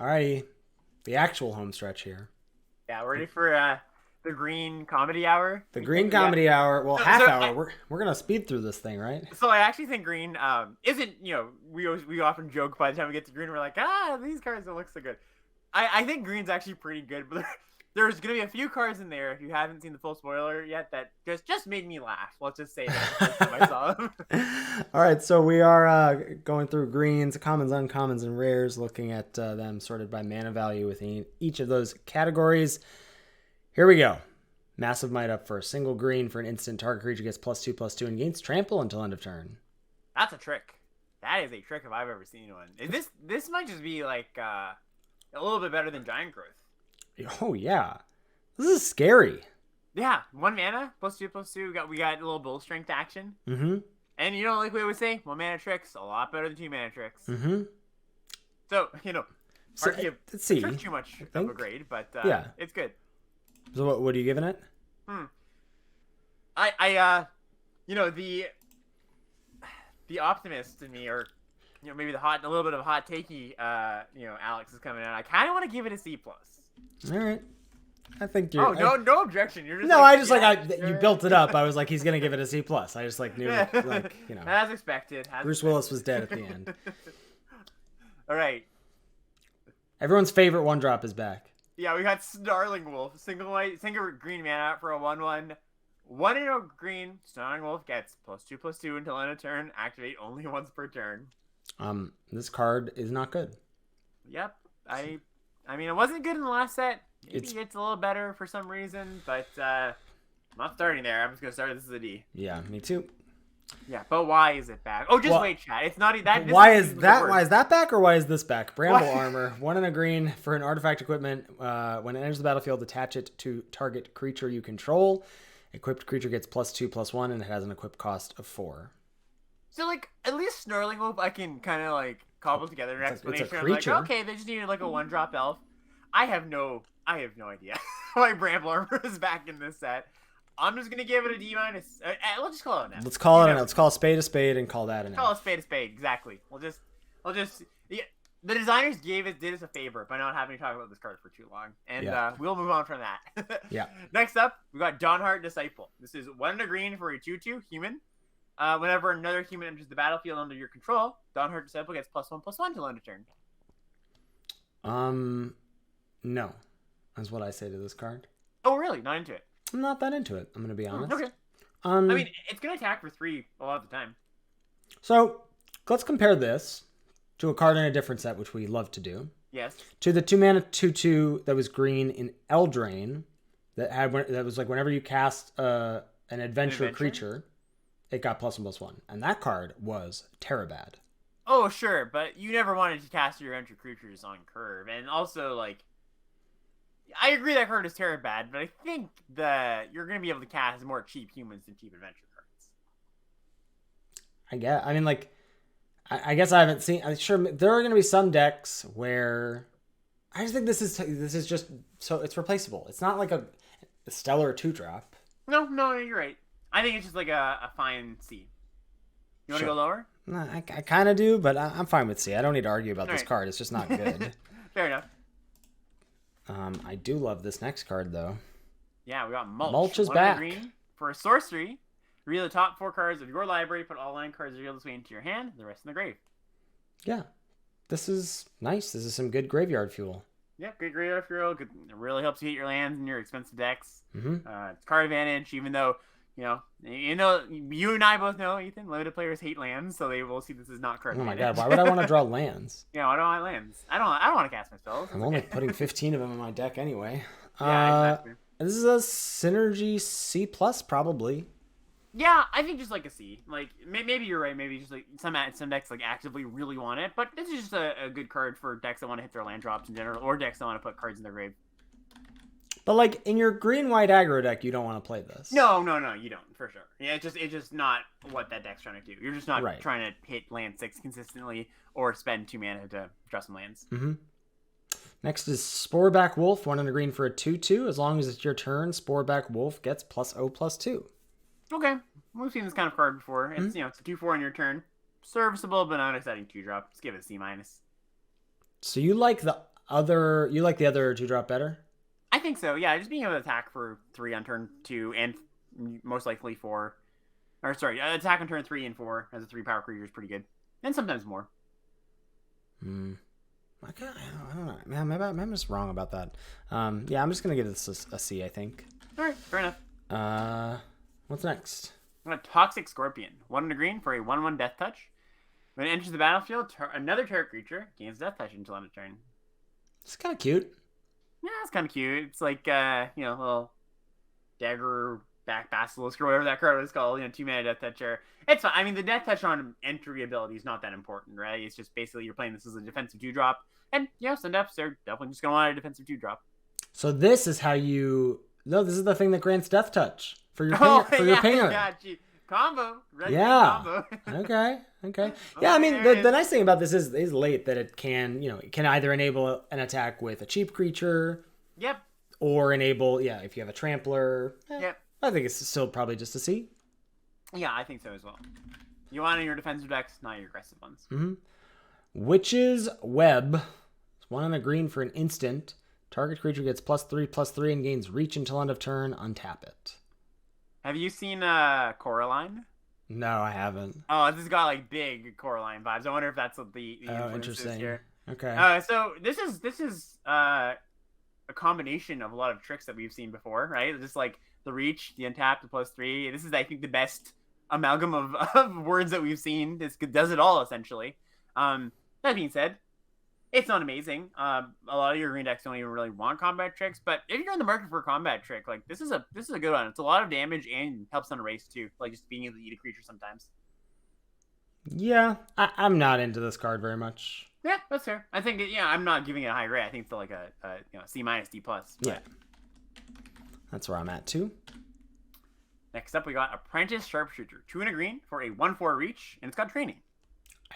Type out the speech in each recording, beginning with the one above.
Alrighty. The actual home stretch here. Yeah, we're ready for the green comedy hour. The green comedy hour. Well, half hour. We're gonna speed through this thing, right? So I actually think green isn't, we often joke by the time we get to green, we're like, these cards don't look so good. I think green's actually pretty good, but there's gonna be a few cards in there, if you haven't seen the full spoiler yet, that just made me laugh. Let's just say that the first time I saw them. All right, so we are going through greens, commons, uncommons, and rares, looking at them sorted by mana value within each of those categories. Here we go. Massive Might up for a single green for an instant. Target creature gets +2/+2 and gains trample until end of turn. That's a trick. That is a trick if I've ever seen one. This might just be like a little bit better than Giant Growth. Oh yeah, this is scary. Yeah, 1 mana +2/+2. We got a little bull strength action. Mm-hmm. And like we always say, 1 mana tricks a lot better than 2 mana tricks. Mm-hmm. So So, hard to give let's see. trick too much of a grade, but yeah, it's good. So what are you giving it? The optimist in me, or maybe a little bit of hot takey, Alex is coming out. I kind of want to give it a C+. All right. I think you're. No objection. You're just no. I just you built it up. I was like, he's gonna give it a C+. I just knew as expected. Bruce Willis was dead at the end. All right. Everyone's favorite 1-drop is back. Yeah, we got Snarling Wolf, single green mana for a 1/1. 1 green. Snarling Wolf gets +2/+2 until end of turn. Activate only once per turn. This card is not good. Yep. I mean, it wasn't good in the last set. Maybe it's a little better for some reason, but I'm not starting there. I'm just gonna start this as a D. Yeah, me too. Yeah, but why is it back? Oh, wait, chat. It's not that. Why is that back, or why is this back? Bramble Armor, 1 and a green for an artifact equipment. When it enters the battlefield, attach it to target creature you control. Equipped creature gets +2/+1, and it has an equipped cost of 4. So, at least Snarling Wolf, I can kind of cobble together an explanation. It's a creature. I'm okay, they just needed a 1-drop elf. I have no idea why Bramble Armor is back in this set. I'm just gonna give it a D-. Let's just call it an F. Let's call a spade a spade and call that an F. Call a spade a spade. Exactly. We'll just. Yeah, the designers did us a favor by not having to talk about this card for too long, and we'll move on from that. Yeah. Next up, we got Dawnheart Disciple. This is 1 and a green for a 2/2 human. Whenever another human enters the battlefield under your control, Dawnheart Disciple gets +1/+1 till end of turn. No, that's what I say to this card. Oh, really? Not into it? I'm not that into it. I'm gonna be honest. Okay. I mean, it's gonna attack for 3 a lot of the time. So let's compare this to a card in a different set, which we love to do. Yes. To the 2 mana 2/2 that was green in Eldraine, that was whenever you cast an adventure creature, it got +1/+1, and that card was Terabad. Oh, sure, but you never wanted to cast your adventure creatures on curve, and also I agree that card is Terabad, but I think that you're gonna be able to cast more cheap humans than cheap adventure cards. I guess I haven't seen. I'm sure there are going to be some decks where I just think this is just so it's replaceable. It's not like a stellar 2-drop. No, you're right. I think it's just a fine C. You want to go lower? No, I kind of do, but I'm fine with C. I don't need to argue about this card. It's just not good. Fair enough. I do love this next card though. Yeah, we got Mulch. Mulch is 1 back. Green for a sorcery. Reveal the top 4 cards of your library. Put all 9 cards revealed this way into your hand. The rest in the grave. Yeah, this is nice. This is some good graveyard fuel. Yeah, good graveyard fuel. Good. It really helps you hit your lands in your expensive decks. Mm-hmm. It's card advantage, even though you and I both know, Ethan, limited players hate lands, so they will see this as not card advantage. Oh my god, why would I want to draw lands? Yeah, I don't want lands. I don't want to cast my spells. I'm only putting 15 of them in my deck anyway. Yeah, exactly. This is a synergy C+ probably. Yeah, I think just a C. Maybe you're right. Maybe just some decks actively really want it, but this is just a good card for decks that want to hit their land drops in general, or decks that want to put cards in their grave. But in your green-white aggro deck, you don't want to play this. No, you don't, for sure. Yeah, it's just not what that deck's trying to do. You're just not trying to hit land 6 consistently or spend 2 mana to draw some lands. Mm-hmm. Next is Sporeback Wolf, 1 and a green for a 2/2. As long as it's your turn, Sporeback Wolf gets +0/+2. Okay, we've seen this kind of card before. It's it's a 2/4 on your turn, serviceable but not exciting 2-drop. Let's give it a C-. So you like the you like the other 2-drop better? I think so. Yeah, just being able to attack for 3 on turn 2 and most likely 4. Or sorry, attack on turn 3 and 4 as a 3-power creature is pretty good, and sometimes more. Okay, I don't know. Man, maybe I'm just wrong about that. Yeah, I'm just gonna give this a C, I think. All right, fair enough. What's next? I'm a Toxic Scorpion. 1 and a green for a 1/1 Death Touch. When it enters the battlefield, another target creature gains Death Touch until end of turn. It's kind of cute. Yeah, it's kind of cute. It's like, little dagger back basilisk or whatever that card was called. 2-mana Death Toucher. It's fine. I mean, the Death Touch on entry ability is not that important, right? It's just basically you're playing this as a defensive 2-drop. And, some decks, they're definitely just going to want a defensive 2-drop. So this is how you... No, this is the thing that grants Death Touch for your your pinger. Yeah, combo. Yeah. Combo. Okay. Yeah, I mean, the nice thing about this is late that it can, it can either enable an attack with a cheap creature. Yep. Or enable, if you have a trampler. Yep. I think it's still probably just a C. Yeah, I think so as well. You want in your defensive decks, not your aggressive ones. Mm-hmm. Witch's Web. It's 1 and a green for an instant. Target creature gets +3/+3 and gains reach until end of turn. Untap it. Have you seen Coraline? No, I haven't. Oh, this has got like big Coraline vibes. I wonder if that's what the influence is here. Okay. So this is a combination of a lot of tricks that we've seen before, right? Just like the reach, the untap, the +3. This is, I think, the best amalgam of words that we've seen. This does it all essentially. That being said, it's not amazing. A lot of your green decks don't even really want combat tricks, but if you're in the market for a combat trick, like this is a good one. It's a lot of damage and helps on a race too, like just being able to eat a creature sometimes. Yeah, I'm not into this card very much. Yeah, that's fair. I think I'm not giving it a high grade. I think it's like a C- D+. Yeah, that's where I'm at too. Next up, we got Apprentice Sharpshooter, 2 and a green for a 1/4 reach, and it's got training.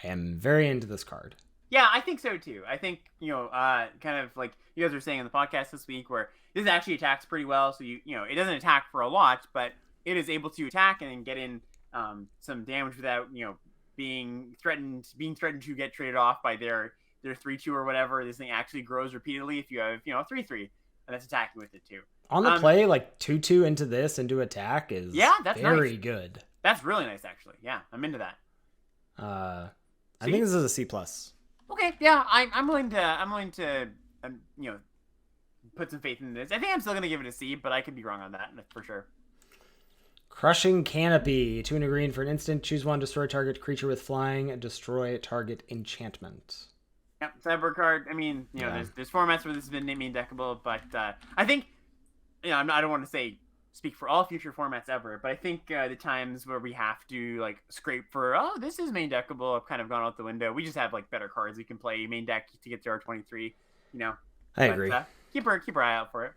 I am very into this card. Yeah, I think so too. I think, kind of like you guys were saying in the podcast this week, where this actually attacks pretty well. So it doesn't attack for a lot, but it is able to attack and then get in some damage without, being threatened to get traded off by their 3/2 or whatever. This thing actually grows repeatedly if you have, 3/3, and that's attacking with it too. On the play, like 2/2 into this into attack is that's very nice. Good. That's really nice, actually. Yeah, I'm into that. I think this is a C+. Okay, yeah, I'm willing to put some faith in this. I think I'm still gonna give it a C, but I could be wrong on that for sure. Crushing Canopy, 2 and a green for an instant. Choose one, destroy target creature with flying, and destroy target enchantment. Yep, sideboard card. I mean, there's formats where this has been main deckable, but I think, I don't want to speak for all future formats ever, but I think the times where we have to like scrape for, this is main deckable, have kind of gone out the window. We just have like better cards we can play main deck to get to our 23. I agree. Keep our eye out for it.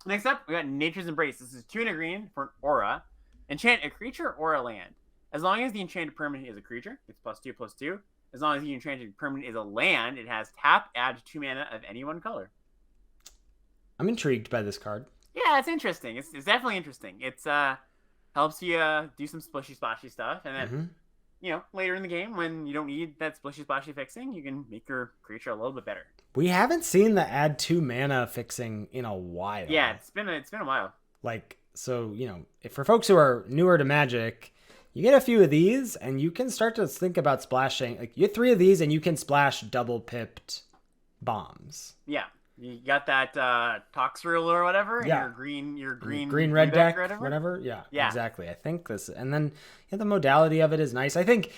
Next up, we got Nature's Embrace. This is 2 and a green for an aura. Enchant a creature or a land. As long as the enchanted permanent is a creature, it's +2/+2. As long as the enchanted permanent is a land, it has tap, add 2 mana of any one color. I'm intrigued by this card. Yeah, it's interesting. It's definitely interesting. It's helps you do some splashy stuff, and then later in the game when you don't need that splashy fixing, you can make your creature a little bit better. We haven't seen the add 2 mana fixing in a while. Yeah, it's been a while. Like, so if for folks who are newer to Magic, you get a few of these and you can start to think about splashing. Like, you get 3 of these and you can splash double pipped bombs. Yeah. You got that Toxrill or whatever. Yeah. Your green red deck or whatever. Yeah, exactly. I think this, and then the modality of it is nice. I think,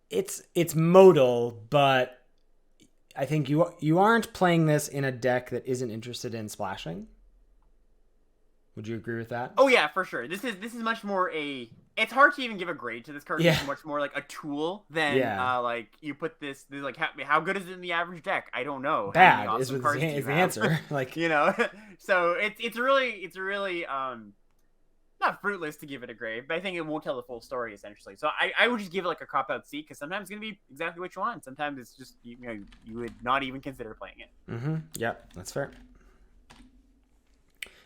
it's modal, but I think you aren't playing this in a deck that isn't interested in splashing. Would you agree with that? Oh yeah, for sure. This is much more it's hard to even give a grade to this card. Yeah. It's much more like a tool than like you put this like how good is it in the average deck? I don't know. Bad awesome is the answer. Like so it's really not fruitless to give it a grade, but I think it won't tell the full story essentially. So I would just give it like a cop out C, because sometimes it's gonna be exactly what you want. Sometimes it's just you would not even consider playing it. Mm-hmm. Yep, that's fair.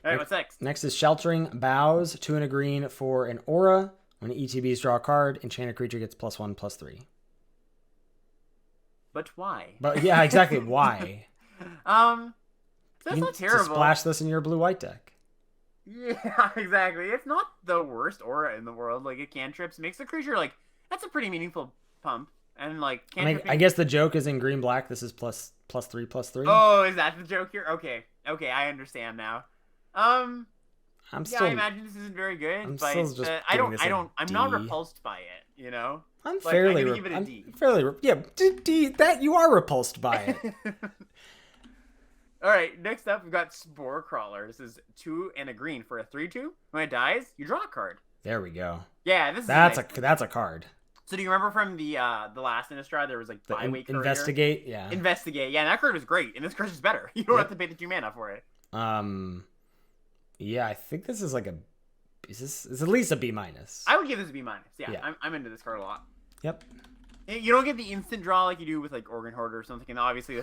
All right, what's next? Next is Sheltering Boughs, 2 and a green for an aura. When ETBs draw a card, enchant a creature gets +1/+3. But why? But yeah, exactly. Why? That's You not just terrible. splash this in your blue-white deck. Yeah, exactly. It's not the worst aura in the world. Like, it cantrips, makes the creature, like, that's a pretty meaningful pump. And, like, I mean, cantripping... I guess the joke is in green-black. This is +3/+3. Oh, is that the joke here? Okay. Okay, I understand now. I'm Yeah, still. I imagine this isn't very good, I'm but still just I'm not repulsed by it, you know? I'm Like, fairly. I'm gonna give it a D. Yeah, D. That you are repulsed by it. All right, next up we've got Spore Crawler. This is 2 and a green for a 3/2. When it dies, you draw a card. There we go. Yeah, this is That's nice. that's a card. So do you remember from the last Innistrad there was like The byway courier? investigate, yeah. Investigate. Yeah, that card was great, and this card is better. You don't have to pay the 2 mana for it. Yeah, I think this is like a. It's at least a B-. I would give this a B-. Yeah, Yeah. I'm into this card a lot. Yep. You don't get the instant draw like you do with like Organ Hoarder or something, and obviously,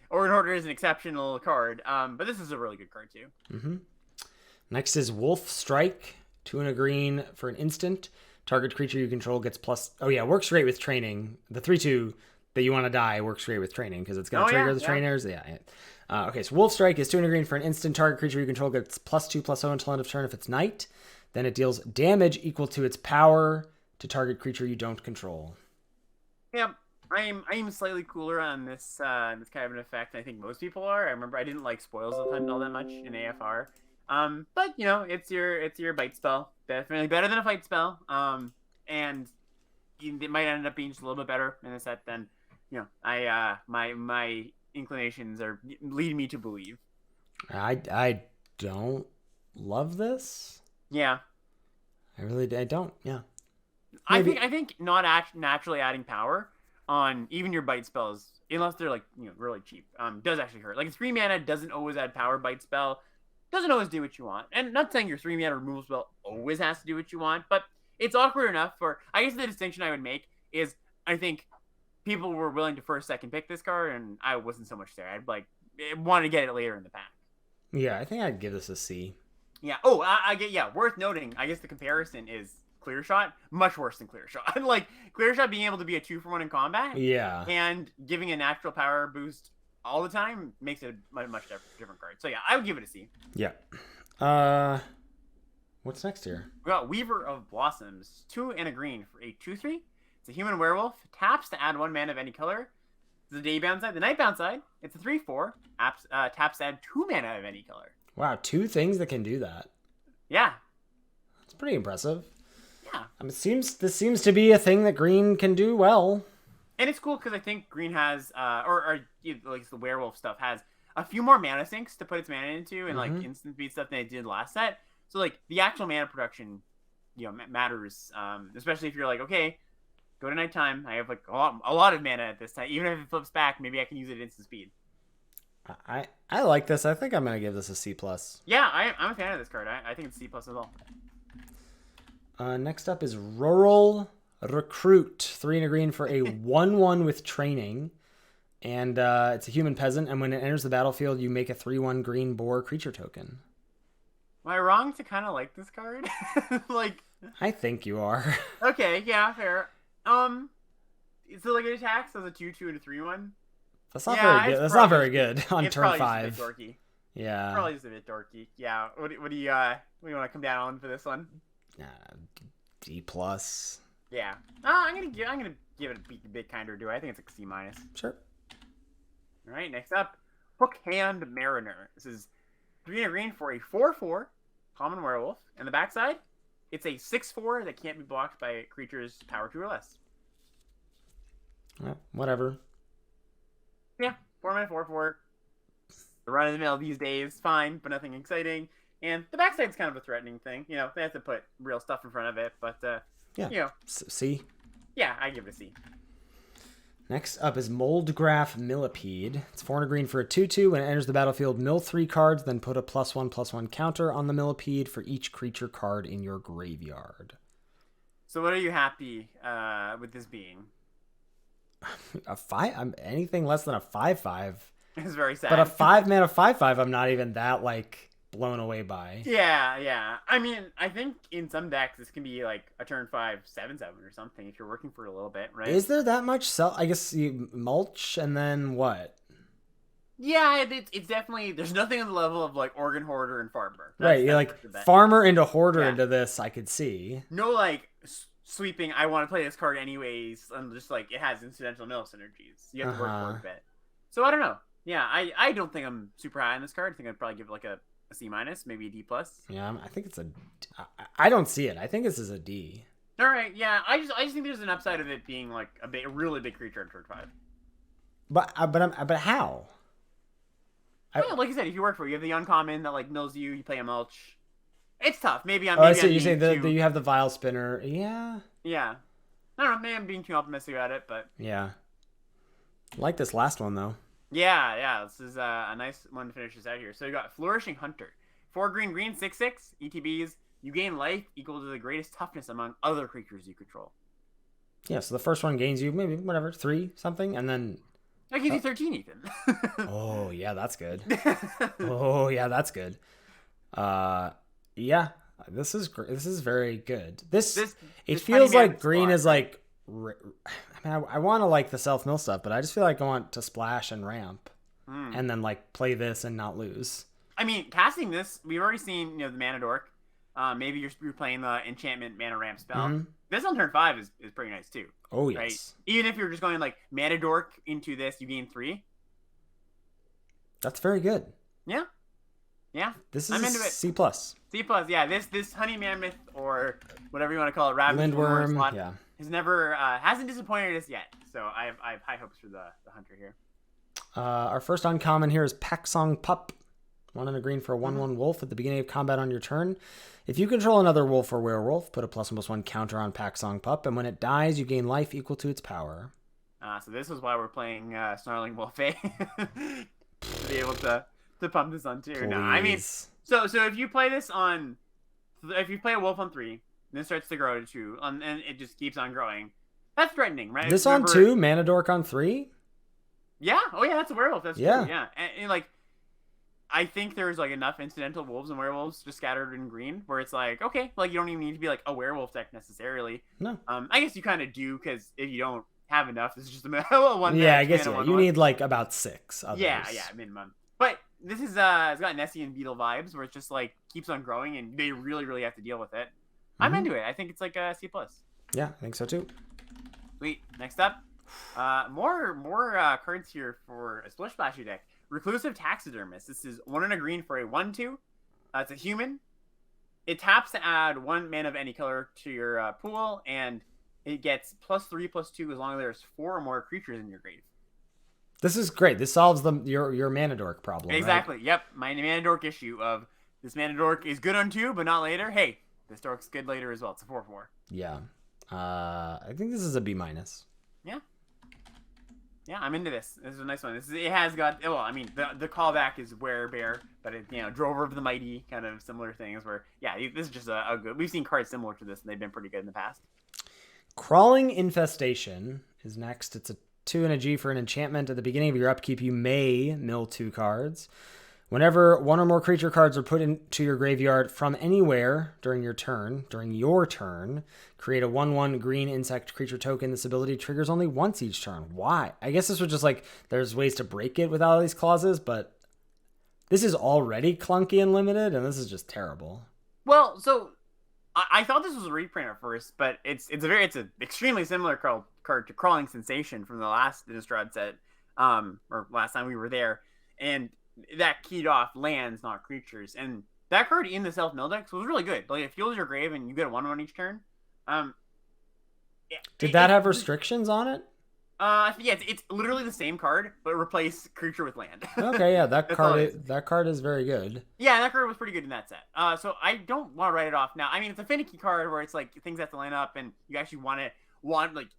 Organ Hoarder is an exceptional card. But this is a really good card too. Mm-hmm. Next is Wolf Strike, 2 and a green for an instant. Target creature you control gets plus. Oh yeah, works great with training. The 3/2 that you want to die works great with training because it's gonna trigger the trainers. Yeah. Okay, so Wolf Strike is 2 and a green for an instant. Target creature you control gets +2/+0 until end of turn if it's night. Then it deals damage equal to its power to target creature you don't control. Yep. I am slightly cooler on this kind of an effect. I think most people are. I remember I didn't like spoils all that much in AFR. But it's your bite spell. Definitely better than a fight spell. And it might end up being just a little bit better in a set than my inclinations are leading me to believe. I don't love this. Yeah. I don't. Yeah. Maybe. I think not naturally adding power on even your bite spells, unless they're like really cheap, does actually hurt. Like 3 mana doesn't always add power. Bite spell doesn't always do what you want. And not saying your 3 mana removal spell always has to do what you want, but it's awkward enough for. I guess the distinction I would make is I think people were willing to first, second pick this card, and I wasn't so much there. I'd wanted to get it later in the pack. Yeah, I think I'd give this a C. Yeah. Oh, I get. Yeah, worth noting. I guess the comparison is Clear Shot, much worse than Clear Shot. Like Clear Shot being able to be a 2-for-1 in combat, yeah, and giving a natural power boost all the time makes it a much different card. So yeah, I would give it a C. Yeah. What's next here? We got Weaver of Blossoms, 2 and a green for a 2/3. It's a human werewolf. Taps to add 1 mana of any color. It's the day bound side. The night bound side, it's a 3/4. Taps to add 2 mana of any color. Wow, 2 things that can do that. Yeah. It's pretty impressive. Yeah. This seems to be a thing that green can do well. And it's cool because I think green has, or like the werewolf stuff has a few more mana sinks to put its mana into, and like instant speed stuff than it did last set. So like the actual mana production, matters. Especially if you're like, okay, go to nighttime. I have like a lot of mana at this time. Even if it flips back, maybe I can use it at instant speed. I like this. I think I'm gonna give this a C+. Yeah, I'm a fan of this card. I think it's C+ as well. Next up is Rural Recruit, 3 and a green for a 1/1 with training, and it's a human peasant. And when it enters the battlefield, you make a 3/1 green boar creature token. Am I wrong to kind of like this card? Like, I think you are. Okay, yeah, fair. So like it attacks as a 2/2 and a 3/1. That's not very good. That's not very good on it's turn probably 5. Just a bit dorky. Yeah. Probably just a bit dorky. Yeah. What do you want to come down on for this one? D+. Yeah. I'm gonna give it a bit kinder do. I think it's like C-. Sure. All right. Next up, Hook Hand Mariner. This is 3 and a green for a 4/4 common werewolf. And the backside, it's a 6/4 that can't be blocked by creatures power 2 or less. Whatever. Yeah, 4 mana 4/4. The run of the mill these days, fine, but nothing exciting. And the backside's kind of a threatening thing. They have to put real stuff in front of it, but C. Yeah, I give it a C. Next up is Moldgraph Millipede. It's 4 and a green for a 2/2. When it enters the battlefield, mill 3 cards, then put a +1/+1 counter on the Millipede for each creature card in your graveyard. So what are you happy with this being? A 5? Anything less than a 5/5. It's very sad. But a 5 mana 5/5, I'm not even that blown away by. Yeah. I mean, I think in some decks this can be like a turn 5 7/7 or something if you're working for a little bit, right? Is there that much I guess you mulch and then what? Yeah, it's definitely, there's nothing on the level of like Organ Hoarder and Farmer. Right, you're like Farmer into Hoarder into this, I could see. No, like sweeping, I want to play this card anyways, and just like it has incidental mill synergies. You have to work for it a bit. So I don't know. Yeah, I don't think I'm super high on this card. I think I'd probably give it like a C-, maybe a D+. Yeah, I think it's I don't see it. I think this is a D. All right, yeah. I just think there's an upside of it being like a really big creature in turn 5. But how? Well, like I said, if you work for it, you have the uncommon that like mills you. You play a mulch. It's tough. Maybe I'm. So you say you have the Vile Spinner. Yeah. Yeah. I don't know. Maybe I'm being too optimistic about it, but. Yeah. I like this last one though. Yeah. This is a nice one to finish this out here. So you got Flourishing Hunter, 4 green, 6/6 ETBs. You gain life equal to the greatest toughness among other creatures you control. Yeah. So the first one gains you maybe 3 something, and then. That gives you 13, Ethan. Oh yeah, that's good. Yeah, this is great. This is very good. It feels like green is like. I mean, I want to like the self mill stuff, but I just feel like I want to splash and ramp, and then like play this and not lose. I mean, casting this, we've already seen the Mana Dork. Maybe you're playing the enchantment Mana Ramp spell. Mm-hmm. This on turn 5 is pretty nice too. Oh yes. Right? Even if you're just going like Mana Dork into this, you gain 3. That's very good. Yeah. This is I'm into it. C+. C+, yeah. This Honey Mammoth or whatever you want to call it, Rabbit Lindworm, yeah, has never hasn't disappointed us yet. So I have high hopes for the hunter here. Our first uncommon here is Packsong Pup. 1 and a green for a 1/1 wolf at the beginning of combat on your turn. If you control another wolf or werewolf, put a +1/+1 counter on Packsong Pup, and when it dies, you gain life equal to its power. So this is why we're playing Snarling Wolf, eh? To be able to pump this on 2. Please. No, I mean, so if you play this on, if you play a wolf on 3, then it starts to grow to 2, and it just keeps on growing. That's threatening, right? This on 2, Mana Dork on 3? Yeah. Oh yeah, that's a werewolf. That's true. Yeah. And like, I think there's like enough incidental wolves and werewolves just scattered in green where it's like, okay, like you don't even need to be like a werewolf deck necessarily. No. I guess you kind of do, because if you don't have enough, this is just a one. Yeah, I guess you need like about 6 others. Yeah, minimum. But this is it's got Nessie and Beetle vibes where it's just like keeps on growing and they really, really have to deal with it. Mm-hmm. I'm into it. I think it's like a C+. Yeah, I think so too. Sweet. Next up, more cards here for a Splish Splashy deck. Reclusive Taxidermist. This is 1 and a green for a 1/2. It's a human. It taps to add 1 mana of any color to your pool, and it gets +3/+2 as long as there's 4 or more creatures in your grave. This is great. This solves your Mana Dork problem. Exactly. Right? Yep. My Mana Dork issue of this Mana Dork is good on 2, but not later. Hey, this Dork's good later as well. It's a 4/4. Yeah. I think this is a B-. Yeah. Yeah, I'm into this. This is a nice one. It has got, well, I mean, the callback is Werebear, but it, Drover of the Mighty, kind of similar things where, yeah, this is just a good, we've seen cards similar to this, and they've been pretty good in the past. Crawling Infestation is next. It's a 2 and a G for an enchantment. At the beginning of your upkeep, you may mill 2 cards. Whenever 1 or more creature cards are put into your graveyard from anywhere during your turn, create a 1/1 green insect creature token. This ability triggers only once each turn. Why? I guess this was just like, there's ways to break it without all these clauses, but this is already clunky and limited, and this is just terrible. Well, so I thought this was a reprint at first, but it's an extremely similar card to Crawling Sensation from the last Innistrad set, or last time we were there, and that keyed off lands, not creatures, and that card in the self mill deck was really good. Like, it fuels your grave, and you get a 1/1 each turn. Did that have restrictions on it? Yeah, it's literally the same card, but replace creature with land. Okay, yeah, that card is very good. Yeah, that card was pretty good in that set. So I don't want to write it off now. I mean, it's a finicky card where it's like things have to line up, and you actually want like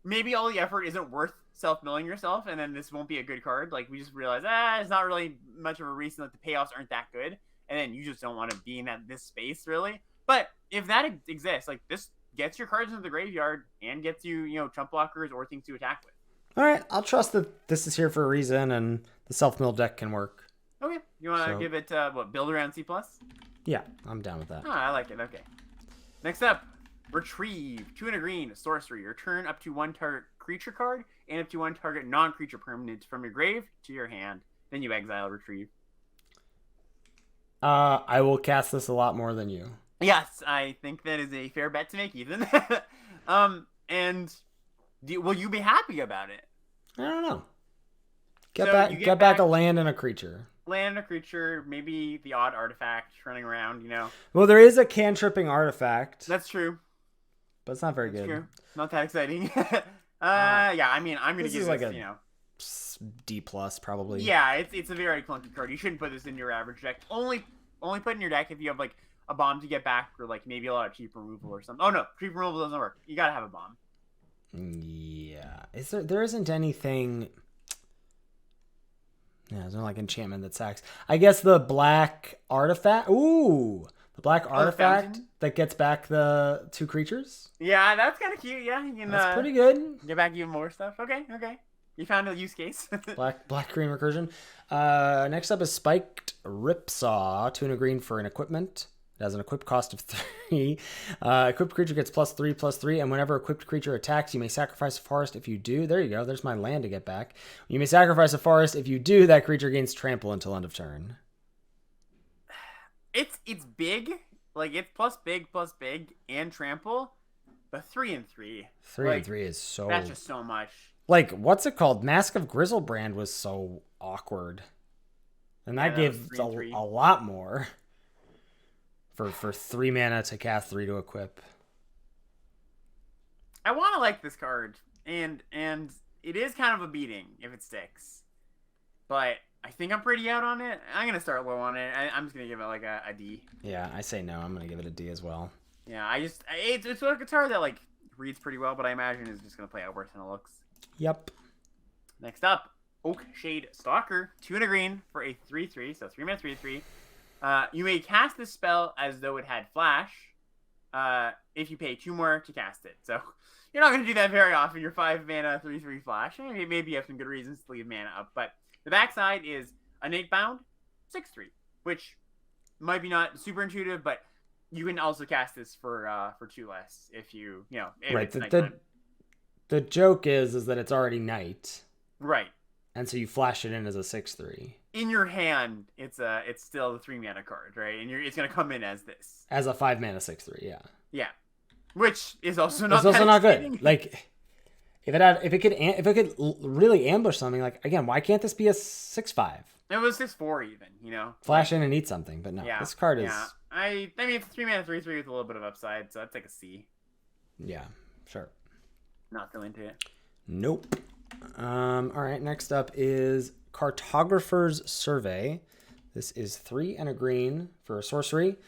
maybe all the effort isn't worth self-milling yourself, and then this won't be a good card. Like, we just realize, it's not really much of a reason that the payoffs aren't that good, and then you just don't want to be in this space, really. But if that exists, like, this gets your cards into the graveyard and gets you, chump blockers or things to attack with. All right, I'll trust that this is here for a reason, and the self-mill deck can work. Okay, You want to give it, build around C+? Yeah, I'm down with that. Oh, I like it. Okay. Next up, Retrieve. 2 and a green, sorcery. Return up to 1 target creature card and up to 1 target non-creature permanent from your grave to your hand. Then you exile Retrieve. I will cast this a lot more than you. Yes, I think that is a fair bet to make, Ethan. And will you be happy about it? I don't know. Get back a land and a creature. Land, a creature, maybe the odd artifact running around, Well, there is a cantripping artifact. That's true. But it's not very good. True. Not that exciting. Yeah, I mean, I'm going to give this, D plus probably. Yeah, it's a very clunky card. You shouldn't put this in your average deck. Only put it in your deck if you have, like, a bomb to get back or, like, maybe a lot of cheap removal or something. Oh, no. Cheap removal doesn't work. You got to have a bomb. Yeah. There isn't anything... Yeah, there's no, like, enchantment that sacks. I guess the black artifact... Ooh! The black artifact that gets back the 2 creatures? Yeah, that's kind of cute, yeah. You can, that's pretty good. Get back even more stuff. Okay. You found a use case. Black-green recursion. Next up is Spiked Ripsaw. 2 and a green for an equipment. It has an equip cost of 3. Equipped creature gets +3/+3, and whenever equipped creature attacks, you may sacrifice a forest. If you do, there you go. There's my land to get back. You may sacrifice a forest. If you do, that creature gains trample until end of turn. It's big. Like, it's +big, and trample. But 3 and 3. 3 and 3 is so... That's just so much. Like, what's it called? Mask of Grizzlebrand was so awkward. And that gave a lot more. For 3 mana to cast, 3 to equip. I want to like this card, and it is kind of a beating if it sticks. But I think I'm pretty out on it. I'm gonna start low on it. I'm just gonna give it like a D. Yeah, I say no. I'm gonna give it a D as well. Yeah, it's a guitar that like reads pretty well, but I imagine is just gonna play out worse than it looks. Yep. Next up, Oak Shade Stalker, 2 and a green for a 3/3, so 3 mana 3/3. You may cast this spell as though it had flash, if you pay 2 more to cast it. So you're not going to do that very often. Your 5 mana 3/3 flash. Maybe you have some good reasons to leave mana up. But the backside is Innate Bound, 6/3, which might be not super intuitive, but you can also cast this for 2 less if you if right. It's nighttime. The joke is that it's already night. Right. And so you flash it in as a 6/3. In your hand, it's still the 3 mana card, right? And it's gonna come in as this. As a 5 mana 6/3, yeah. Yeah. Which is also not. It's also not good. Like, if it could really ambush something, like, again, why can't this be a 6/5? It was 6/4 even, Flash in and eat something, but no. Yeah, this card is. Yeah. I mean, it's 3 mana 3/3 with a little bit of upside, so I'd take a C. Yeah, sure. Not really into it. Nope. All right. Next up is Cartographer's Survey. This is 3 and a green for a sorcery.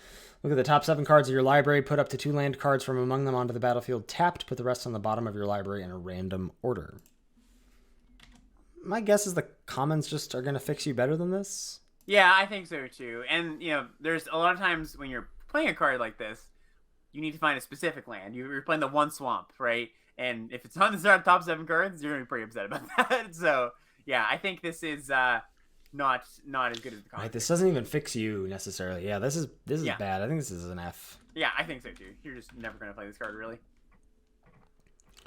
Look at the top 7 cards of your library. Put up to 2 land cards from among them onto the battlefield tapped. Put the rest on the bottom of your library in a random order. My guess is the commons just are going to fix you better than this. Yeah, I think so too. And, there's a lot of times when you're playing a card like this, you need to find a specific land. You're playing the 1 swamp, right? And if it's on the top 7 cards, you're going to be pretty upset about that. So, yeah, I think this is not as good as the common. Right, this doesn't even fix you necessarily. Yeah, this is bad. I think this is an F. Yeah, I think so too. You're just never going to play this card, really.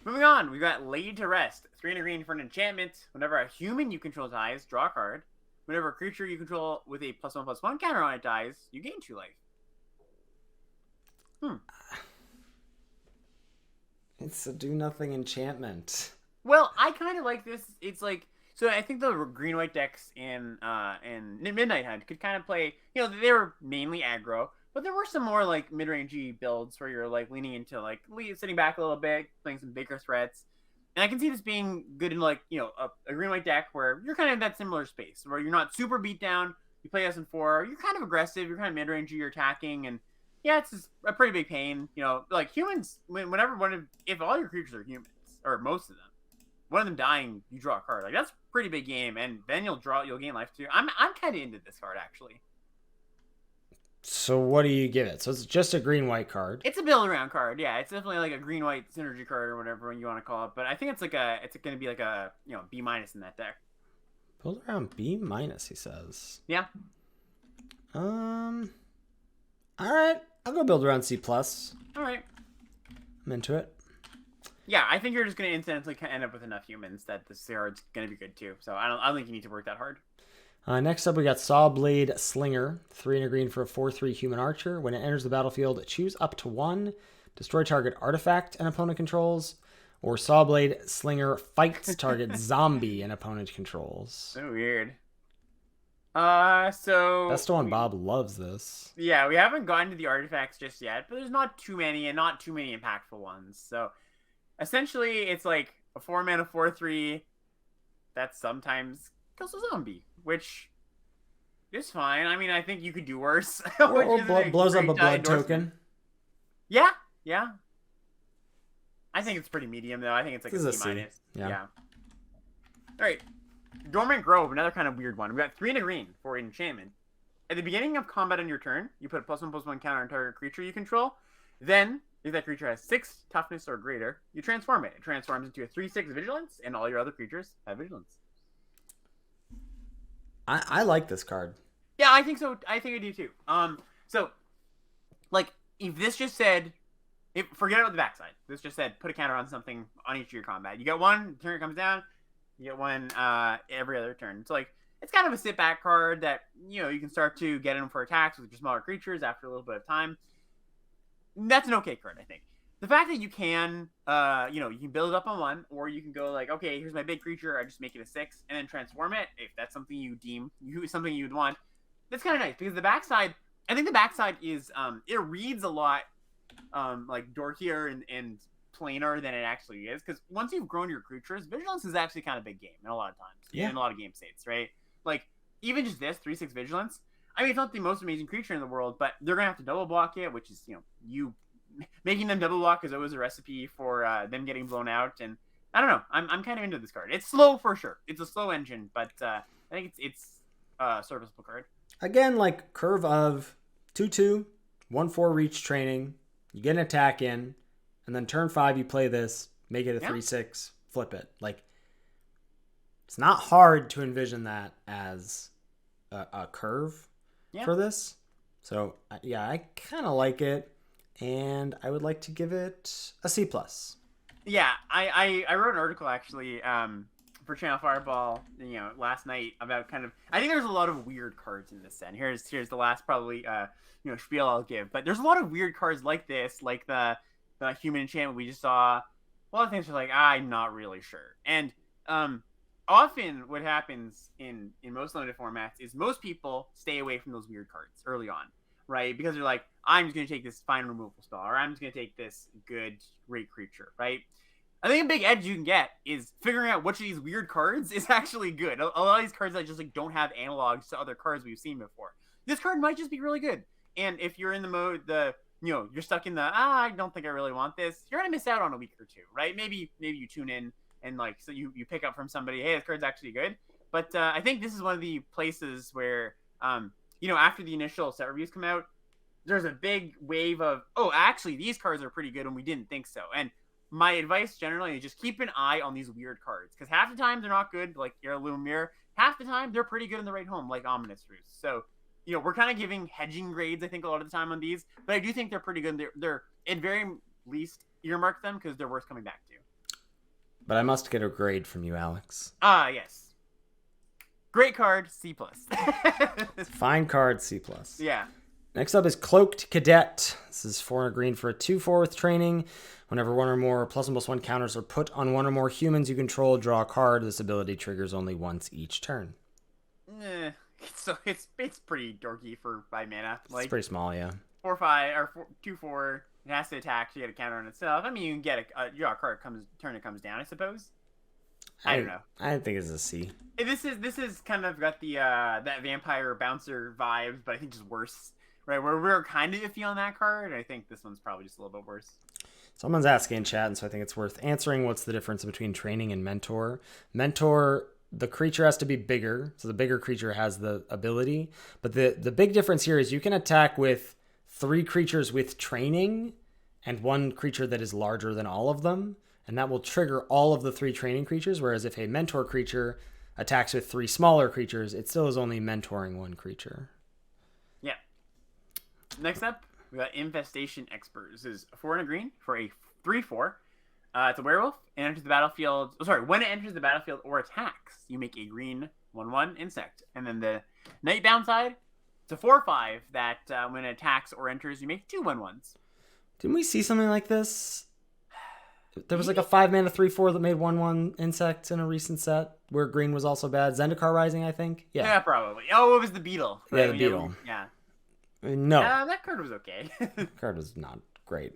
Moving on, we've got Laid to Rest. 3 and a green for an enchantment. Whenever a human you control dies, draw a card. Whenever a creature you control with a +1/+1 counter on it dies, you gain 2 life. It's a do-nothing enchantment. Well, I kind of like this. It's like, so I think the green-white decks in Midnight Hunt could kind of play, they were mainly aggro, but there were some more, like, mid-rangey builds where you're, like, leaning into, like, sitting back a little bit, playing some bigger threats. And I can see this being good in, like, a green-white deck where you're kind of in that similar space, where you're not super beat down, you play SN4, you're kind of aggressive, you're kind of mid-rangey, you're attacking, and yeah, it's just a pretty big pain. Like humans, if all your creatures are humans, or most of them, one of them dying, you draw a card. Like, that's a pretty big game, and then you'll gain life too. I'm kind of into this card, actually. So what do you give it? So it's just a green-white card. It's a build-around card, yeah. It's definitely like a green-white synergy card or whatever you want to call it. But I think it's going to be like a B- in that deck. Build around B-, he says. Yeah. All right. I'll go build around C+. All right. I'm into it. Yeah, I think you're just going to incidentally end up with enough humans that this card's going to be good too. So I don't think you need to work that hard. Next up, we got Sawblade Slinger. 3 and a green for a 4/3 human archer. When it enters the battlefield, choose up to 1. Destroy target artifact an opponent controls. Or Sawblade Slinger fights target zombie an opponent controls. So weird. So Besto and Bob loves this. Yeah, we haven't gotten to the artifacts just yet, but there's not too many and not too many impactful ones. So essentially, it's like a 4-mana 4/3 that sometimes kills a zombie, which is fine. I mean, I think you could do worse. Or blows up a blood token. Yeah. I think it's pretty medium, though. I think it's like a C-. Yeah. All right. Dormant Grove, another kind of weird one. We got 3 and a green for enchantment. At the beginning of combat on your turn, you put a +1/+1 counter on target creature you control. Then, if that creature has 6 toughness or greater, you transform it. It transforms into a 3/6 vigilance, and all your other creatures have vigilance. I like this card. Yeah, I think so. I think I do too. So, like, if this just said, forget about the backside. This just said, put a counter on something on each of your combat. You get one, turn it comes down. You get one every other turn. So, like, it's kind of a sit back card that, you know, you can start to get in for attacks with your smaller creatures after a little bit of time. That's an okay card, I think. The fact that you can, you can build it up on 1, or you can go like, okay, here's my big creature, I just make it a 6, and then transform it, if that's something you deem something you'd want. That's kind of nice, because the backside, I think the backside is, it reads a lot, like, dorkier and plainer than it actually is, because once you've grown your creatures, Vigilance is actually kind of a big game in a lot of times, in a lot of game states, right? Like, even just this, 3/6 Vigilance, I mean, it's not the most amazing creature in the world, but they're going to have to double block it, which is, you making them double block is always a recipe for them getting blown out, and I don't know. I'm kind of into this card. It's slow for sure. It's a slow engine, but I think it's a serviceable card. Again, like curve of 2/2, 1/4 reach training. You get an attack in, and then turn 5 you play this, make it a 3/6, flip it. Like, it's not hard to envision that as a curve for this. So yeah, I kind of like it. And I would like to give it a C+. Yeah, I wrote an article actually for Channel Fireball, last night about kind of, I think there's a lot of weird cards in this set. And here's the last probably spiel I'll give, but there's a lot of weird cards like this, like the human enchantment we just saw. A lot of things are like, I'm not really sure. And often what happens in most limited formats is most people stay away from those weird cards early on. Right? Because they're like, I'm just going to take this fine removal spell, or I'm just going to take this great creature, right? I think a big edge you can get is figuring out which of these weird cards is actually good. A lot of these cards that just like don't have analogs to other cards we've seen before. This card might just be really good. And if you're in the mode, you're stuck in the, I don't think I really want this, you're going to miss out on a week or two, right? Maybe you tune in and like, so you pick up from somebody, hey, this card's actually good. But I think this is one of the places where, after the initial set reviews come out, there's a big wave of, actually, these cards are pretty good and we didn't think so. And my advice generally is just keep an eye on these weird cards, because half the time they're not good, like Heirloom Mirror. Half the time they're pretty good in the right home, like Ominous Roost. So, we're kind of giving hedging grades, I think, a lot of the time on these, but I do think they're pretty good. They're at very least, earmark them because they're worth coming back to. But I must get a grade from you, Alex. Yes. Great card, C+. Fine card, C+. Yeah. Next up is Cloaked Cadet. This is 4 and a green for a 2/4 with training. Whenever one or more +1/+1 counters are put on one or more humans you control, draw a card. This ability triggers only once each turn. So it's pretty dorky for 5 mana. Like, it's pretty small, yeah. 4/5 or 2/4. It has to attack to get a counter on itself. I mean, you can get draw a card turn it comes down, I suppose. I don't know. I think it's a C. This is kind of got the that vampire bouncer vibes, but I think just worse. Right, where we're kind of iffy on that card. I think this one's probably just a little bit worse. Someone's asking in chat, and so I think it's worth answering. What's the difference between training and mentor? Mentor, the creature has to be bigger, so the bigger creature has the ability. But the big difference here is you can attack with 3 creatures with training and 1 creature that is larger than all of them, and that will trigger all of the 3 training creatures, whereas if a mentor creature attacks with 3 smaller creatures, it still is only mentoring 1 creature. Next up, we got Infestation Experts. This is 4 and a green for a 3/4. It's a werewolf and enters the battlefield. Oh, sorry, when it enters the battlefield or attacks, you make a green 1/1 insect. And then the Nightbound side, it's a 4/5 that when it attacks or enters, you make 2 1/1s. Didn't we see something like this? There was like a 5-mana 3/4 that made 1/1 insects in a recent set where green was also bad. Zendikar Rising, I think. Yeah, probably. Oh, it was the beetle. Right? Yeah, the beetle. Yeah. No. That card was okay. Card was not great.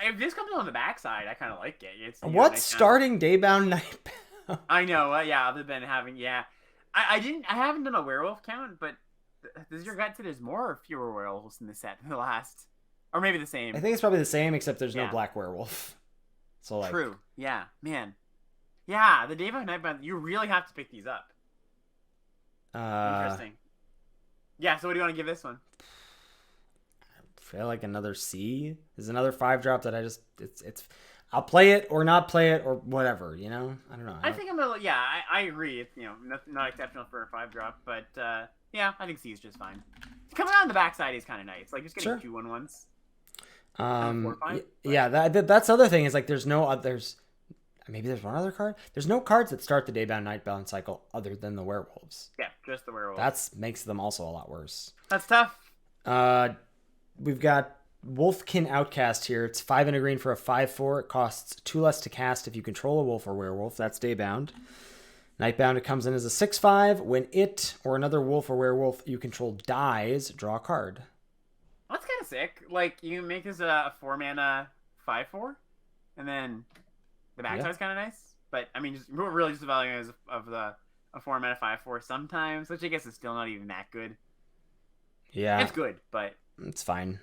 If this comes on the backside, I kind of like it. It's What's starting Daybound Nightbound? I know. Yeah, other than having I haven't done a werewolf count, but does your gut say there's more or fewer werewolves in the set than the last, or maybe the same? I think it's probably the same, except there's no black werewolf. So like, true. Yeah, man. Yeah, the Daybound Nightbound. You really have to pick these up. Interesting. Yeah. So what do you want to give this one? I feel like another C is another 5-drop that I just it's I'll play it or not play it or whatever, you know. I don't know. I think I'm gonna. Yeah, I agree. It's not exceptional for a 5-drop, but yeah, I think C is just fine. Coming on the backside is kind of nice. Like just getting 2 1/1s. 4 5. Yeah, that's the other thing is like there's maybe there's one other card. There's no cards that start the Daybound Nightbound cycle other than the werewolves. Yeah, just the werewolves. That makes them also a lot worse. That's tough. We've got Wolfkin Outcast here. It's 5 and a green for a 5/4. It costs 2 less to cast if you control a wolf or werewolf. That's Daybound. Nightbound, it comes in as a 6/5. When it or another wolf or werewolf you control dies, draw a card. That's kind of sick. Like, you make this a 4-mana 5/4, and then the backside's kind of nice. But, I mean, we're really just evaluating it as a 4-mana 5/4 sometimes, which I guess is still not even that good. Yeah. It's good, but... It's fine.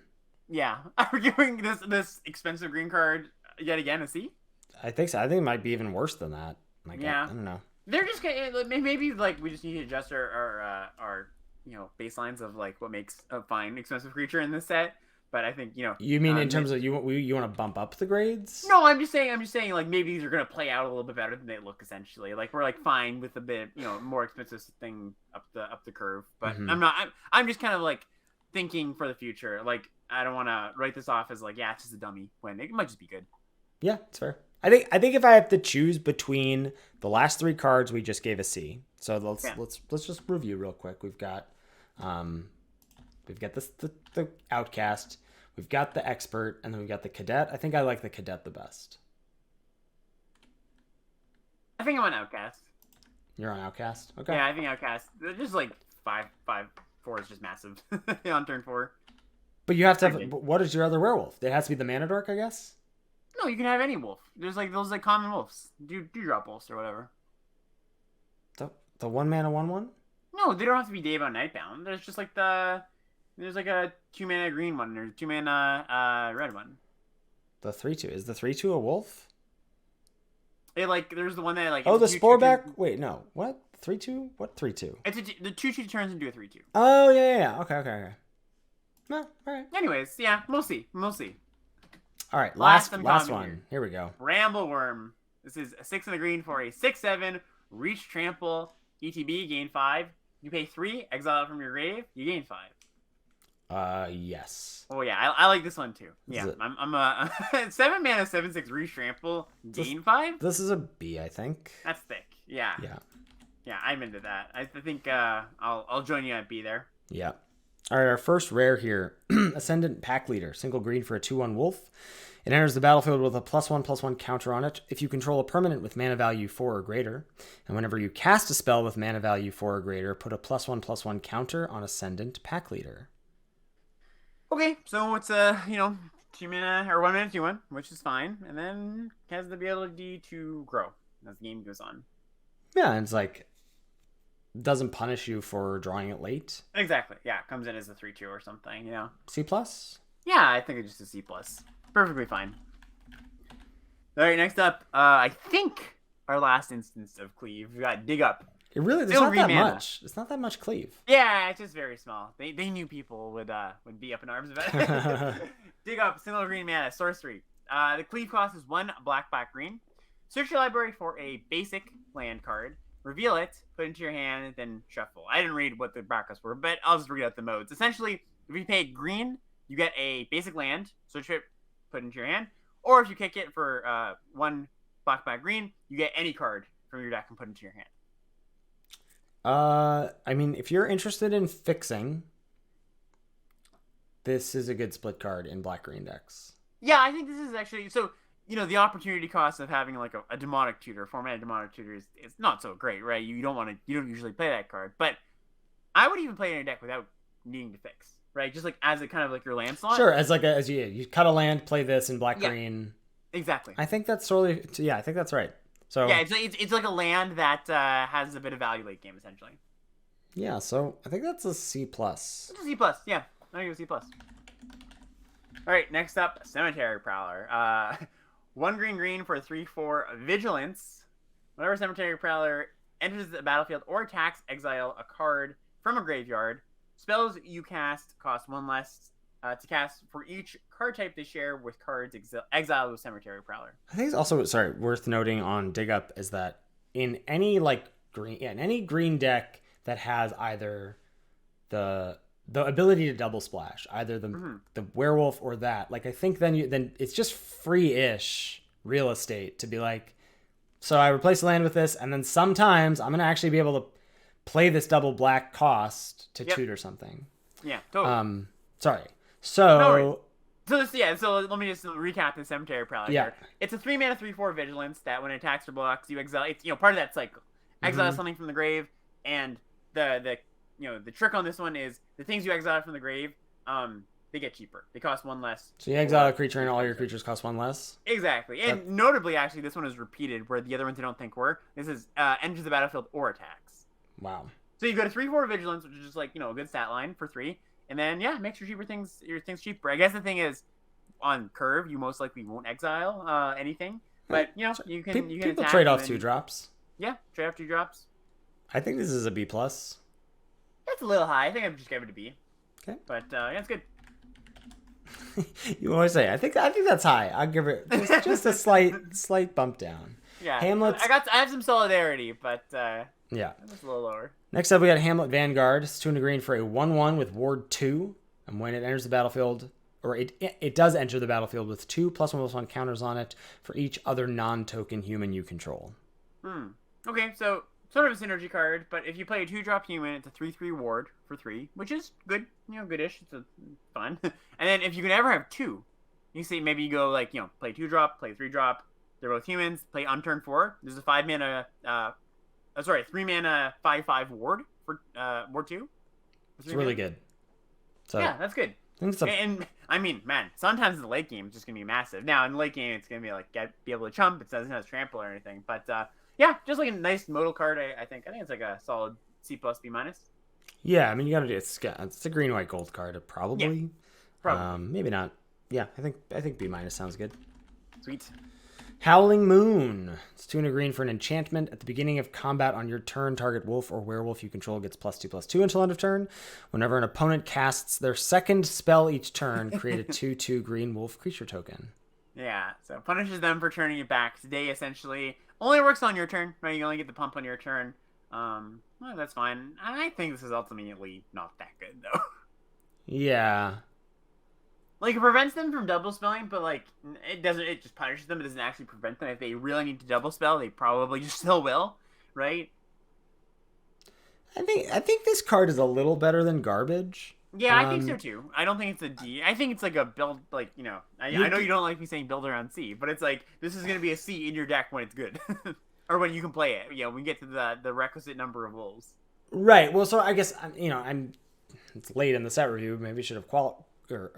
Yeah. Are we giving this expensive green card yet again a C? I think so. I think it might be even worse than that. Like, yeah. I don't know. They're just maybe like we just need to adjust our baselines of like what makes a fine expensive creature in this set. But I think You mean in terms of you want to bump up the grades? No, I'm just saying like maybe these are gonna play out a little bit better than they look essentially. Like we're like fine with a bit more expensive thing up the curve. But I'm just kind of like thinking for the future. Like I don't want to write this off as like it's just a dummy when it might just be good. Yeah, it's fair. I think if I have to choose between the last 3 cards, we just gave a C. So let's just review real quick. We've got this the Outcast, we've got the Expert, and then we've got the Cadet. I think I like the Cadet the best. I think I'm on Outcast. You're on Outcast? Okay. Yeah, I think Outcast. Just like 5/4 is just massive on turn 4. But you have to have. What is your other werewolf? It has to be the Mana Dork, I guess. No, you can have any wolf. There's like those like common wolves. Do drop wolves or whatever. The 1-mana 1/1? No, they don't have to be Daybound Nightbound. There's just like there's like a 2-mana green one. There's a 2-mana red one. The 3/2 is the 3/2 a wolf? It like there's the one that like. Oh, the Spore back. Wait, no. What 3/2? What 3/2? It's the 2/2 turns into a 3/2. Oh yeah. Okay. No, all right. Anyways, yeah, we'll see. All right, last one. Here we go. Bramble Worm. This is a 6 and a green for a 6/7. Reach Trample. ETB, gain 5. You pay 3, exile it from your grave, you gain 5. Yes. Oh yeah, I like this one too. Yeah, I'm a 7-mana 7/6 Reach Trample, gain 5. This is a B, I think. That's thick. Yeah. I'm into that. I think I'll join you at B there. Yeah. All right, our first rare here, Ascendant Pack Leader, single green for a 2/1 wolf. It enters the battlefield with a +1/+1 counter on it if you control a permanent with mana value 4 or greater. And whenever you cast a spell with mana value 4 or greater, put a +1/+1 counter on Ascendant Pack Leader. Okay, so it's a 2-mana or 1-mana 2/1, which is fine, and then has the ability to grow as the game goes on. Yeah, and it's like doesn't punish you for drawing it late. Exactly. Yeah, it comes in as a 3/2 or something. C+. Yeah, I think it's just a C+. Perfectly fine. All right, next up, I think our last instance of cleave. We got Dig Up. There's not that much. It's not that much cleave. Yeah, it's just very small. They knew people would be up in arms about it. Dig Up, single green mana, sorcery. The cleave cost is 1 black green. Search your library for a basic land card. Reveal it, put it into your hand, then shuffle. I didn't read what the brackets were, but I'll just read out the modes. Essentially, if you pay green you get a basic land, search it, put it into your hand. Or if you kick it for 1 black green, you get any card from your deck and put it into your hand. I mean, if you're interested in fixing, this is a good split card in black-green decks. Yeah, I think this is actually... So, the opportunity cost of having like a demonic tutor, 4-mana demonic tutor is not so great, right? You don't usually play that card. But I would even play it in a deck without needing to fix, right? Just like as a kind of like your land slot. Sure, as you cut a land, play this in black-green. Yeah, exactly. I think that's totally... Yeah, I think that's right. So yeah, it's like a land that has a bit of value late game, essentially. Yeah, so I think that's a C+. It's a C+, yeah. I think it's a C+. All right, next up, Cemetery Prowler. 1 green for 3/4 Vigilance. Whenever Cemetery Prowler enters the battlefield or attacks, exile a card from a graveyard. Spells you cast cost 1 less to cast for each card type they share with cards exiled with Cemetery Prowler. I think it's also worth noting on Dig Up is that in any green deck that has either the ability to double splash, either the werewolf or that, like I think then it's just free-ish real estate to be like, so I replace the land with this, and then sometimes I'm gonna actually be able to play this double black cost to tutor something. Yeah, totally. Sorry. So let me just recap the Cemetery Prowler. Yeah. Here. It's a 3-mana 3/4 Vigilance that when it attacks or blocks, you exile. It's part of that cycle. Exile something from the grave, and the trick on this one is the things you exile from the grave, they get cheaper. They cost 1 less. So you exile a creature and all your creatures cost 1 less? Exactly. And notably, actually, this one is repeated where the other ones I don't think were. This is enters the battlefield or attacks. Wow. So you go to 3/4 Vigilance, which is just like, a good stat line for 3. And then, makes your things cheaper. I guess the thing is, on curve, you most likely won't exile anything. But, you can people trade off 2-drops. Yeah, trade off 2 drops. I think this is a B+. That's a little high. I think I'm just giving it a B. Okay. But, it's good. You always say, I think that's high. I'll give it just a slight bump down. Yeah. Hamlet. I have some solidarity, but yeah, it's a little lower. Next up, we got Hamlet Vanguard. It's 2 and a green for a 1/1 with Ward 2. And when it enters the battlefield, or it does enter the battlefield with 2 +1/+1 counters on it for each other non-token human you control. Okay, so sort of a synergy card, but if you play a 2-drop human, it's a 3/3 ward for 3, which is good, goodish. It's fun. And then if you can ever have 2, you see maybe you go like, play 2-drop, play 3-drop. They're both humans. Play on turn 4. There's a 5-mana, 3-mana 5/5 ward for ward 2. It's really good. So yeah, that's good. And I mean, man, sometimes in the late game it's just gonna be massive. Now in the late game it's gonna be like be able to chump. It doesn't have trample or anything, but yeah, just like a nice modal card. I think it's like a solid C+, B-. Yeah, I mean you gotta do it's a green, white, gold card probably. Yeah, probably. Maybe not. Yeah, I think B- sounds good. Sweet. Howling Moon. It's 2 and a green for an enchantment. At the beginning of combat on your turn, target wolf or werewolf you control gets +2/+2 until end of turn. Whenever an opponent casts their second spell each turn, create a 2/2 green wolf creature token. Yeah, so punishes them for turning it back today, essentially. Only works on your turn, right? You only get the pump on your turn. Well, that's fine. I think this is ultimately not that good, though. Yeah. Like, it prevents them from double spelling, but, like, it just punishes them. It doesn't actually prevent them. If they really need to double spell, they probably just still will, right? I think this card is a little better than garbage. Yeah, I think so, too. I don't think it's a D. I think it's like a build, like, I know you don't like me saying build around C, but it's like, this is going to be a C in your deck when it's good. Or when you can play it. When we get to the requisite number of wolves. Right. Well, so I guess, it's late in the set review. Maybe I should have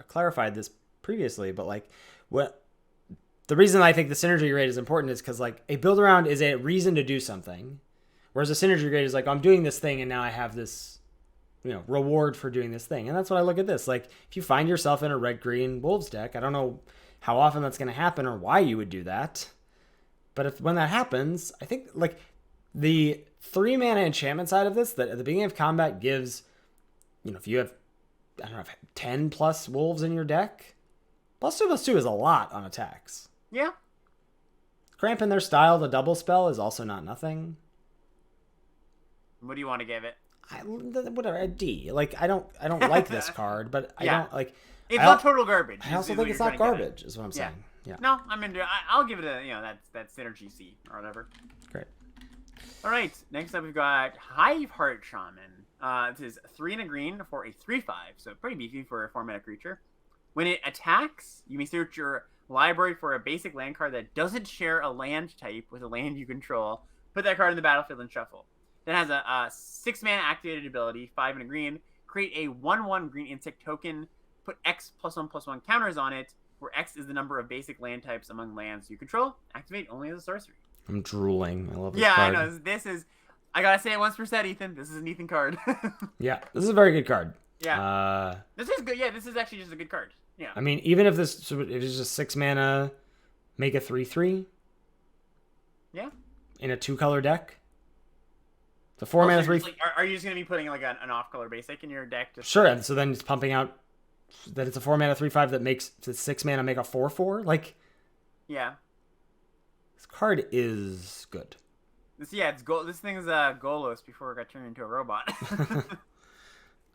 clarified this previously, but like the reason I think the synergy rate is important is because like a build around is a reason to do something, whereas a synergy rate is like, I'm doing this thing and now I have this reward for doing this thing. And that's what I look at this. Like if you find yourself in a red-green wolves deck, I don't know how often that's going to happen or why you would do that, but when that happens, I think like the 3-mana enchantment side of this, that at the beginning of combat gives, if you have 10 plus wolves in your deck, +2/+2 is a lot on attacks. Yeah. Cramping their style to double spell is also not nothing. What do you want to give it? Whatever, a D. Like I don't like this card, but I don't like. It's not total garbage. I also think it's not garbage, is what I'm saying. Yeah. No, I'm into it. I'll give it that synergy C or whatever. Great. All right. Next up, we've got Hive Heart Shaman. This is 3 and a green for a 3/5, so pretty beefy for a 4-mana creature. When it attacks, you may search your library for a basic land card that doesn't share a land type with a land you control. Put that card in the battlefield and shuffle. Then has a 6-mana activated ability, 5 and a green. Create a 1/1 green insect token. Put X +1/+1 counters on it, where X is the number of basic land types among lands you control. Activate only as a sorcery. I'm drooling. I love this card. Yeah, I know. This is... I gotta say it once per set, Ethan. This is an Ethan card. Yeah, this is a very good card. Yeah. This is good. Yeah, this is actually just a good card. Yeah. I mean, even if this if it's just 6 mana, make a 3/3. Yeah. In a 2-color deck. The 4 mana 3. Like, are you just gonna be putting like an off-color basic in your deck? Sure. And so then it's pumping out that it's a 4 mana 3/5 that makes the 6 mana make a 4/4. Like. Yeah. This card is good. This thing is goalless before it got turned into a robot.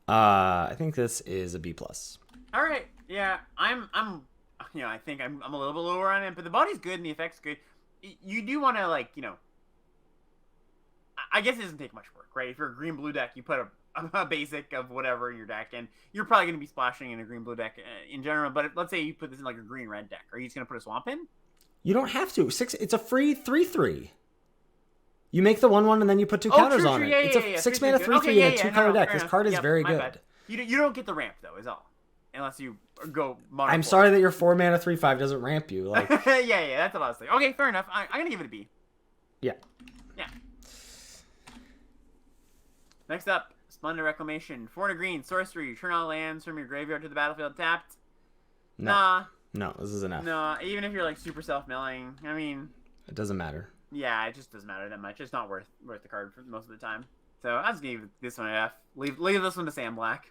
I think this is a B+. All right. Yeah, I think I'm a little bit lower on it, but the body's good and the effect's good. You do want to I guess it doesn't take much work, right? If you're a green-blue deck, you put a basic of whatever in your deck, and you're probably going to be splashing in a green-blue deck in general, but let's say you put this in like a green-red deck. Are you just going to put a swamp in? You don't have to. It's a free 3/3. You make the 1/1 and then you put 2 counters on it. It's a 6 mana 3/3 in a 2-color deck. This card is very good. Bad. You don't get the ramp though, is all. Unless you go mono. I'm sorry that your 4 mana 3/5 doesn't ramp you. Like yeah, that's a lot of stuff. Okay, fair enough. I'm gonna give it a B. Yeah. Yeah. Next up, Splendor Reclamation. 4 and a green, sorcery. Turn all lands from your graveyard to the battlefield tapped. No, this is an F. No, even if you're like super self-milling, I mean, it doesn't matter. Yeah, it just doesn't matter that much. It's not worth the card for most of the time. So I just gave this one an F. Leave this one to Sam Black.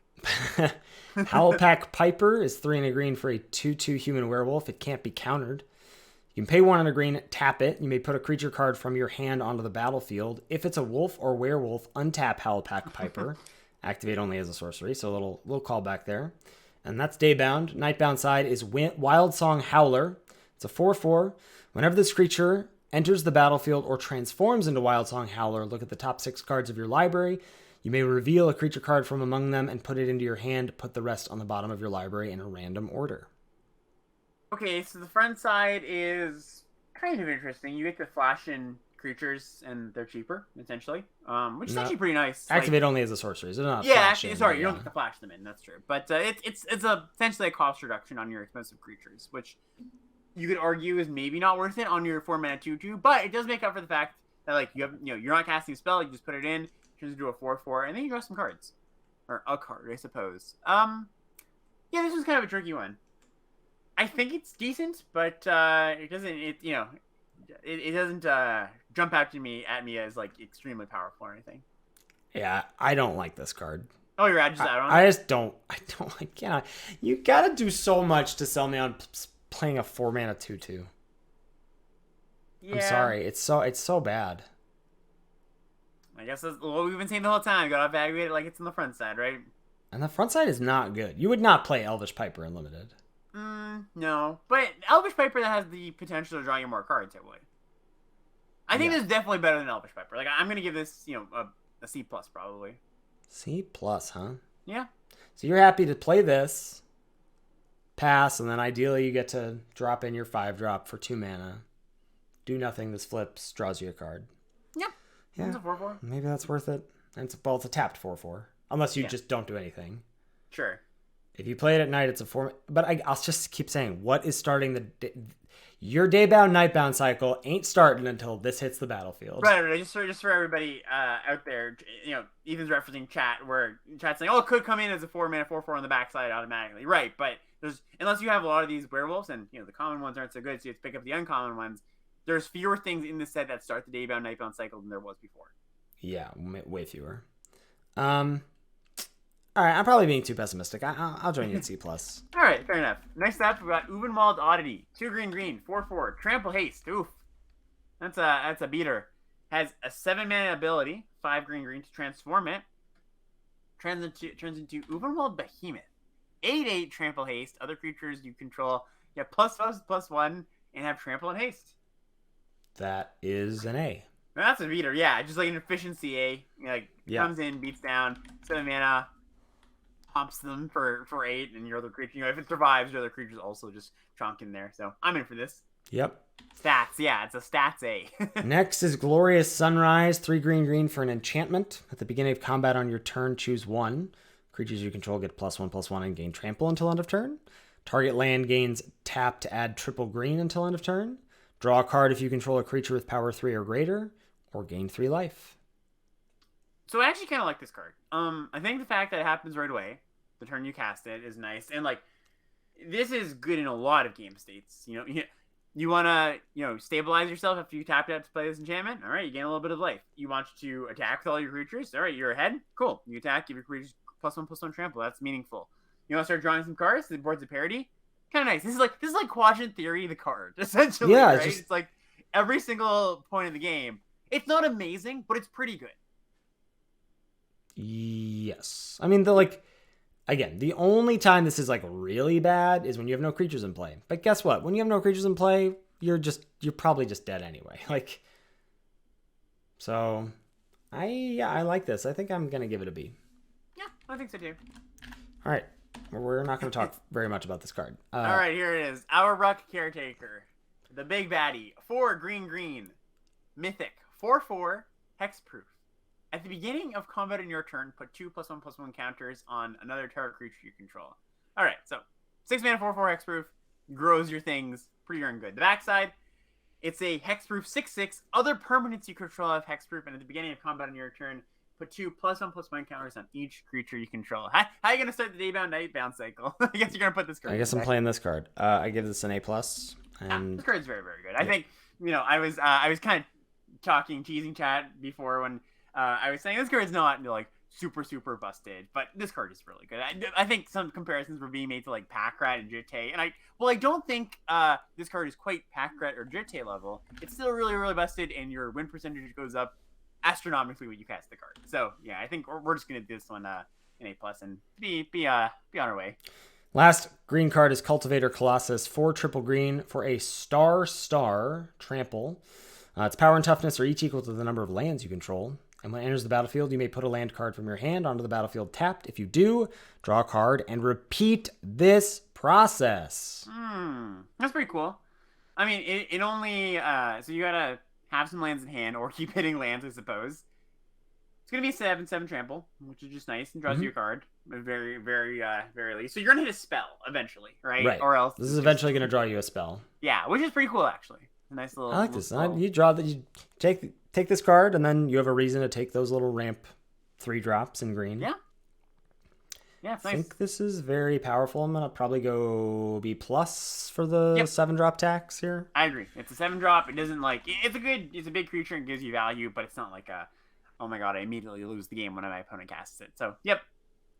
Howlpack Piper is 3 and a green for a 2/2 human werewolf. It can't be countered. You can pay 1 and a green, tap it. You may put a creature card from your hand onto the battlefield. If it's a wolf or werewolf, untap Howlpack Piper. Activate only as a sorcery. So a little callback there. And that's Daybound. Nightbound side is Wild Song Howler. It's a 4/4. Whenever this creature enters the battlefield or transforms into Wild Song Howler, look at the top 6 cards of your library. You may reveal a creature card from among them and put it into your hand. Put the rest on the bottom of your library in a random order. Okay, so the front side is kind of interesting. You get the flash in creatures, and they're cheaper, essentially, which is actually pretty nice. Activate only as a sorcery. So not actually, sorry, you don't get to flash them in. That's true, but it's essentially a cost reduction on your expensive creatures, which you could argue is maybe not worth it on your 4 mana 2/2, but it does make up for the fact that you're not casting a spell. You just put it in, turns into a 4/4, and then you draw some cards, or a card, I suppose. Yeah, this was kind of a tricky one. I think it's decent, but it doesn't. It doesn't jump out to me as extremely powerful or anything. Yeah, I don't like this card. Oh, you're just out on it? I just don't. I don't like. Yeah, you gotta do so much to sell me on playing a 4 mana 2/2. Yeah. I'm sorry. It's so bad. I guess that's what we've been saying the whole time. You gotta evaluate it like it's on the front side, right? And the front side is not good. You would not play Elvish Piper Unlimited. No. But Elvish Piper that has the potential to draw you more cards, I would. I think this is definitely better than Elvish Piper. I'm going to give this, a C+ probably. C+, huh? Yeah. So you're happy to play this, pass, and then ideally you get to drop in your 5-drop for 2 mana. Do nothing, this flips, draws you a card. Yep. Yeah. It's a 4/4. Maybe that's worth it. And it's a tapped 4/4. Unless you just don't do anything. Sure. If you play it at night, it's a 4. But I'll just keep saying, what is starting your Daybound Nightbound cycle ain't starting until this hits the battlefield. Right. Just for everybody out there, Ethan's referencing chat where chat's saying, "Oh, it could come in as a 4 mana 4/4 on the backside automatically." Right, but unless you have a lot of these werewolves, and the common ones aren't so good, so you have to pick up the uncommon ones. There's fewer things in the set that start the Daybound Nightbound cycle than there was before. Yeah, way fewer. All right, I'm probably being too pessimistic. I'll join you at C+. All right, fair enough. Next up, we got Ubenwald Oddity. 2 green, 4/4. Trample Haste. Oof. That's a beater. Has a 7 mana ability, 5 green to transform it. Turns into Ubenwald Behemoth. 8/8 trample haste. Other creatures you control get +1/+1 and have trample and haste. That is an A. Now, that's a beater, yeah. Just like an efficiency A. Comes in, beats down, 7 mana, pumps them for 8, and your other creature, if it survives, your other creature's also just chunk in there. So I'm in for this. Yep. Stats, yeah, it's a stats A. Next is Glorious Sunrise, 3 green for an enchantment. At the beginning of combat on your turn, choose 1. Creatures you control get +1/+1 and gain trample until end of turn. Target land gains tap to add triple green until end of turn. Draw a card if you control a creature with power 3 or greater, or gain 3 life. So I actually kind of like this card. I think the fact that it happens right away, the turn you cast it, is nice. And this is good in a lot of game states. You want to, stabilize yourself after you tap to play this enchantment. All right, you gain a little bit of life. You want to attack with all your creatures. All right, you're ahead. Cool. You attack, give your creatures +1/+1 trample. That's meaningful. You want to start drawing some cards. The board's a parody. Kind of nice. This is like Quadrant Theory, the card, essentially. Yeah, right? It's like every single point of the game. It's not amazing, but it's pretty good. Yes. I mean, again, the only time this is really bad is when you have no creatures in play. But guess what? When you have no creatures in play, you're probably just dead anyway. So I like this. I think I'm gonna give it a B. Yeah, I think so too. All right. We're not going to talk very much about this card. All right, here it is. Our Ruck Caretaker. The big baddie. 4 green. Mythic. 4/4. Hexproof. At the beginning of combat in your turn, put 2 +1/+1 counters on another target creature you control. All right, so 6 mana, 4/4 hexproof. Grows your things. Pretty darn good. The backside, it's a hexproof 6/6. Other permanents you control have hexproof, and at the beginning of combat in your turn, put 2 +1/+1 counters on each creature you control. How are you going to start the day-bound, night-bound cycle? I guess you're going to put this card. I guess I'm playing this card. I give this an A+. And this card's very, very good. Yeah. I think, I was kind of teasing chat before when I was saying this card's not super, super busted, but this card is really good. I think some comparisons were being made to Pack Rat and Jitte, and I don't think this card is quite Pack Rat or Jitte level. It's still really, really busted, and your win percentage goes up astronomically when you cast the card. So yeah, I think we're just gonna do this one an A+ and be on our way. Last green card is Cultivator Colossus, 4 triple green for a star trample. Its power and toughness are each equal to the number of lands you control. And when it enters the battlefield, you may put a land card from your hand onto the battlefield tapped. If you do, draw a card and repeat this process. That's pretty cool. I mean, it only so you gotta have some lands in hand, or keep hitting lands, I suppose. It's going to be 7/7 trample, which is just nice, and draws you a card. Very, very, very least. So you're going to hit a spell, eventually, right? Right. Or else... This is eventually going to draw you a spell. Yeah, which is pretty cool, actually. A nice little... I like this. You draw that. You take this card, and then you have a reason to take those little ramp 3 drops in green. Yeah. Yeah, it's nice. I think this is very powerful. I'm going to probably go B+ for the 7-drop tax here. I agree. It's a 7-drop. It doesn't it's a big creature and gives you value, but it's not like a, oh my god, I immediately lose the game when my opponent casts it. So, yep.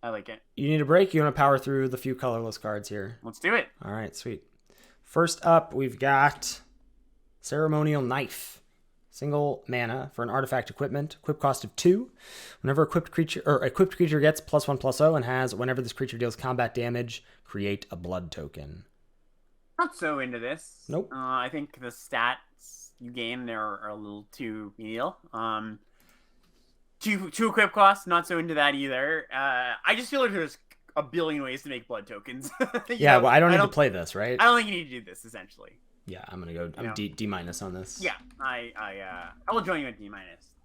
I like it. You need a break? You want to power through the few colorless cards here? Let's do it. All right, sweet. First up, we've got Ceremonial Knife. Single mana for an artifact equipment. Equip cost of 2. Whenever equipped creature gets +1/+0 and has, whenever this creature deals combat damage, create a blood token. Not so into this. Nope. I think the stats you gain there are a little too menial. Two equip costs, not so into that either. I just feel like there's a billion ways to make blood tokens. Well, I don't need to play this, right? I don't think you need to do this, essentially. Yeah, I'm gonna go. I'm D- on this. Yeah, I will join you at D-.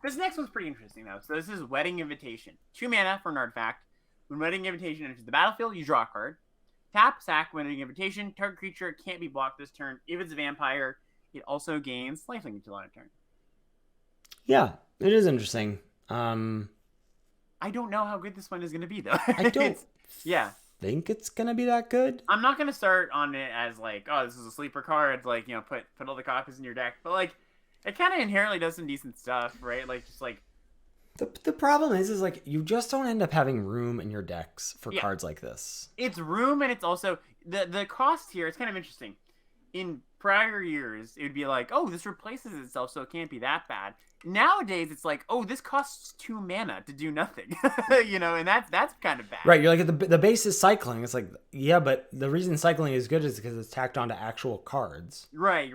This next one's pretty interesting though. So this is Wedding Invitation. 2 mana for an artifact. When Wedding Invitation enters the battlefield, you draw a card. Tap, sack, Wedding Invitation. Target creature can't be blocked this turn. If it's a vampire, it also gains lifelink until end of turn. Yeah, it is interesting. I don't know how good this one is going to be though. I don't. Think it's gonna be that good. I'm not gonna start on it as this is a sleeper card, put all the copies in your deck, but it kind of inherently does some decent stuff, right? The problem is you just don't end up having room in your decks for cards like this. It's room, and it's also the cost here. It's kind of interesting. in prior years, it would be like, oh, this replaces itself, so it can't be that bad. Nowadays, it's like, oh, this costs 2 mana to do nothing, and that's kind of bad. Right, you're like, the base is cycling. It's like, yeah, but the reason cycling is good is because it's tacked onto actual cards. Right.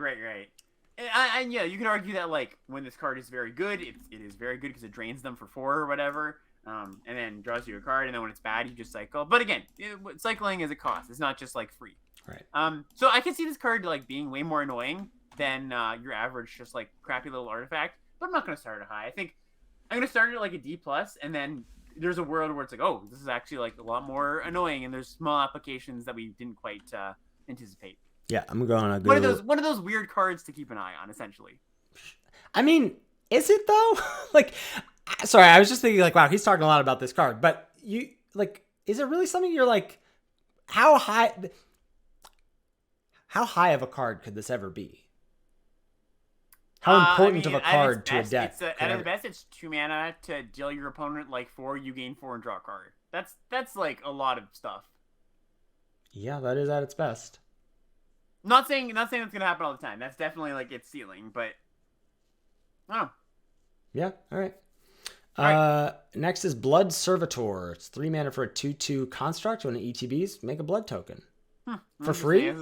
And yeah, you can argue that, like, when this card is very good, it is very good because it drains them for 4 or whatever, and then draws you a card, and then when it's bad, you just cycle. But again, cycling is a cost. It's not just, like, free. Right. So I can see this card, like, being way more annoying than your average just, like, crappy little artifact. But I'm not going to start it high. I think I'm going to start it at like a D+, and then there's a world where it's like, oh, this is actually like a lot more annoying, and there's small applications that we didn't quite anticipate. Yeah, I'm going to go. One of those weird cards to keep an eye on, essentially. I mean, is it though? Like, sorry, I was just thinking like, wow, he's talking a lot about this card, but you like, is it really something you're like, how high of a card could this ever be? How important of a card to a deck? At its best, it's 2 mana to deal your opponent like 4. You gain 4 and draw a card. That's like a lot of stuff. Yeah, that is at its best. Not saying that's gonna happen all the time. That's definitely like its ceiling, but oh. Yeah. All right. Next is Blood Servitor. It's 3 mana for a 2/2 construct. When it ETBs, make a blood token for free.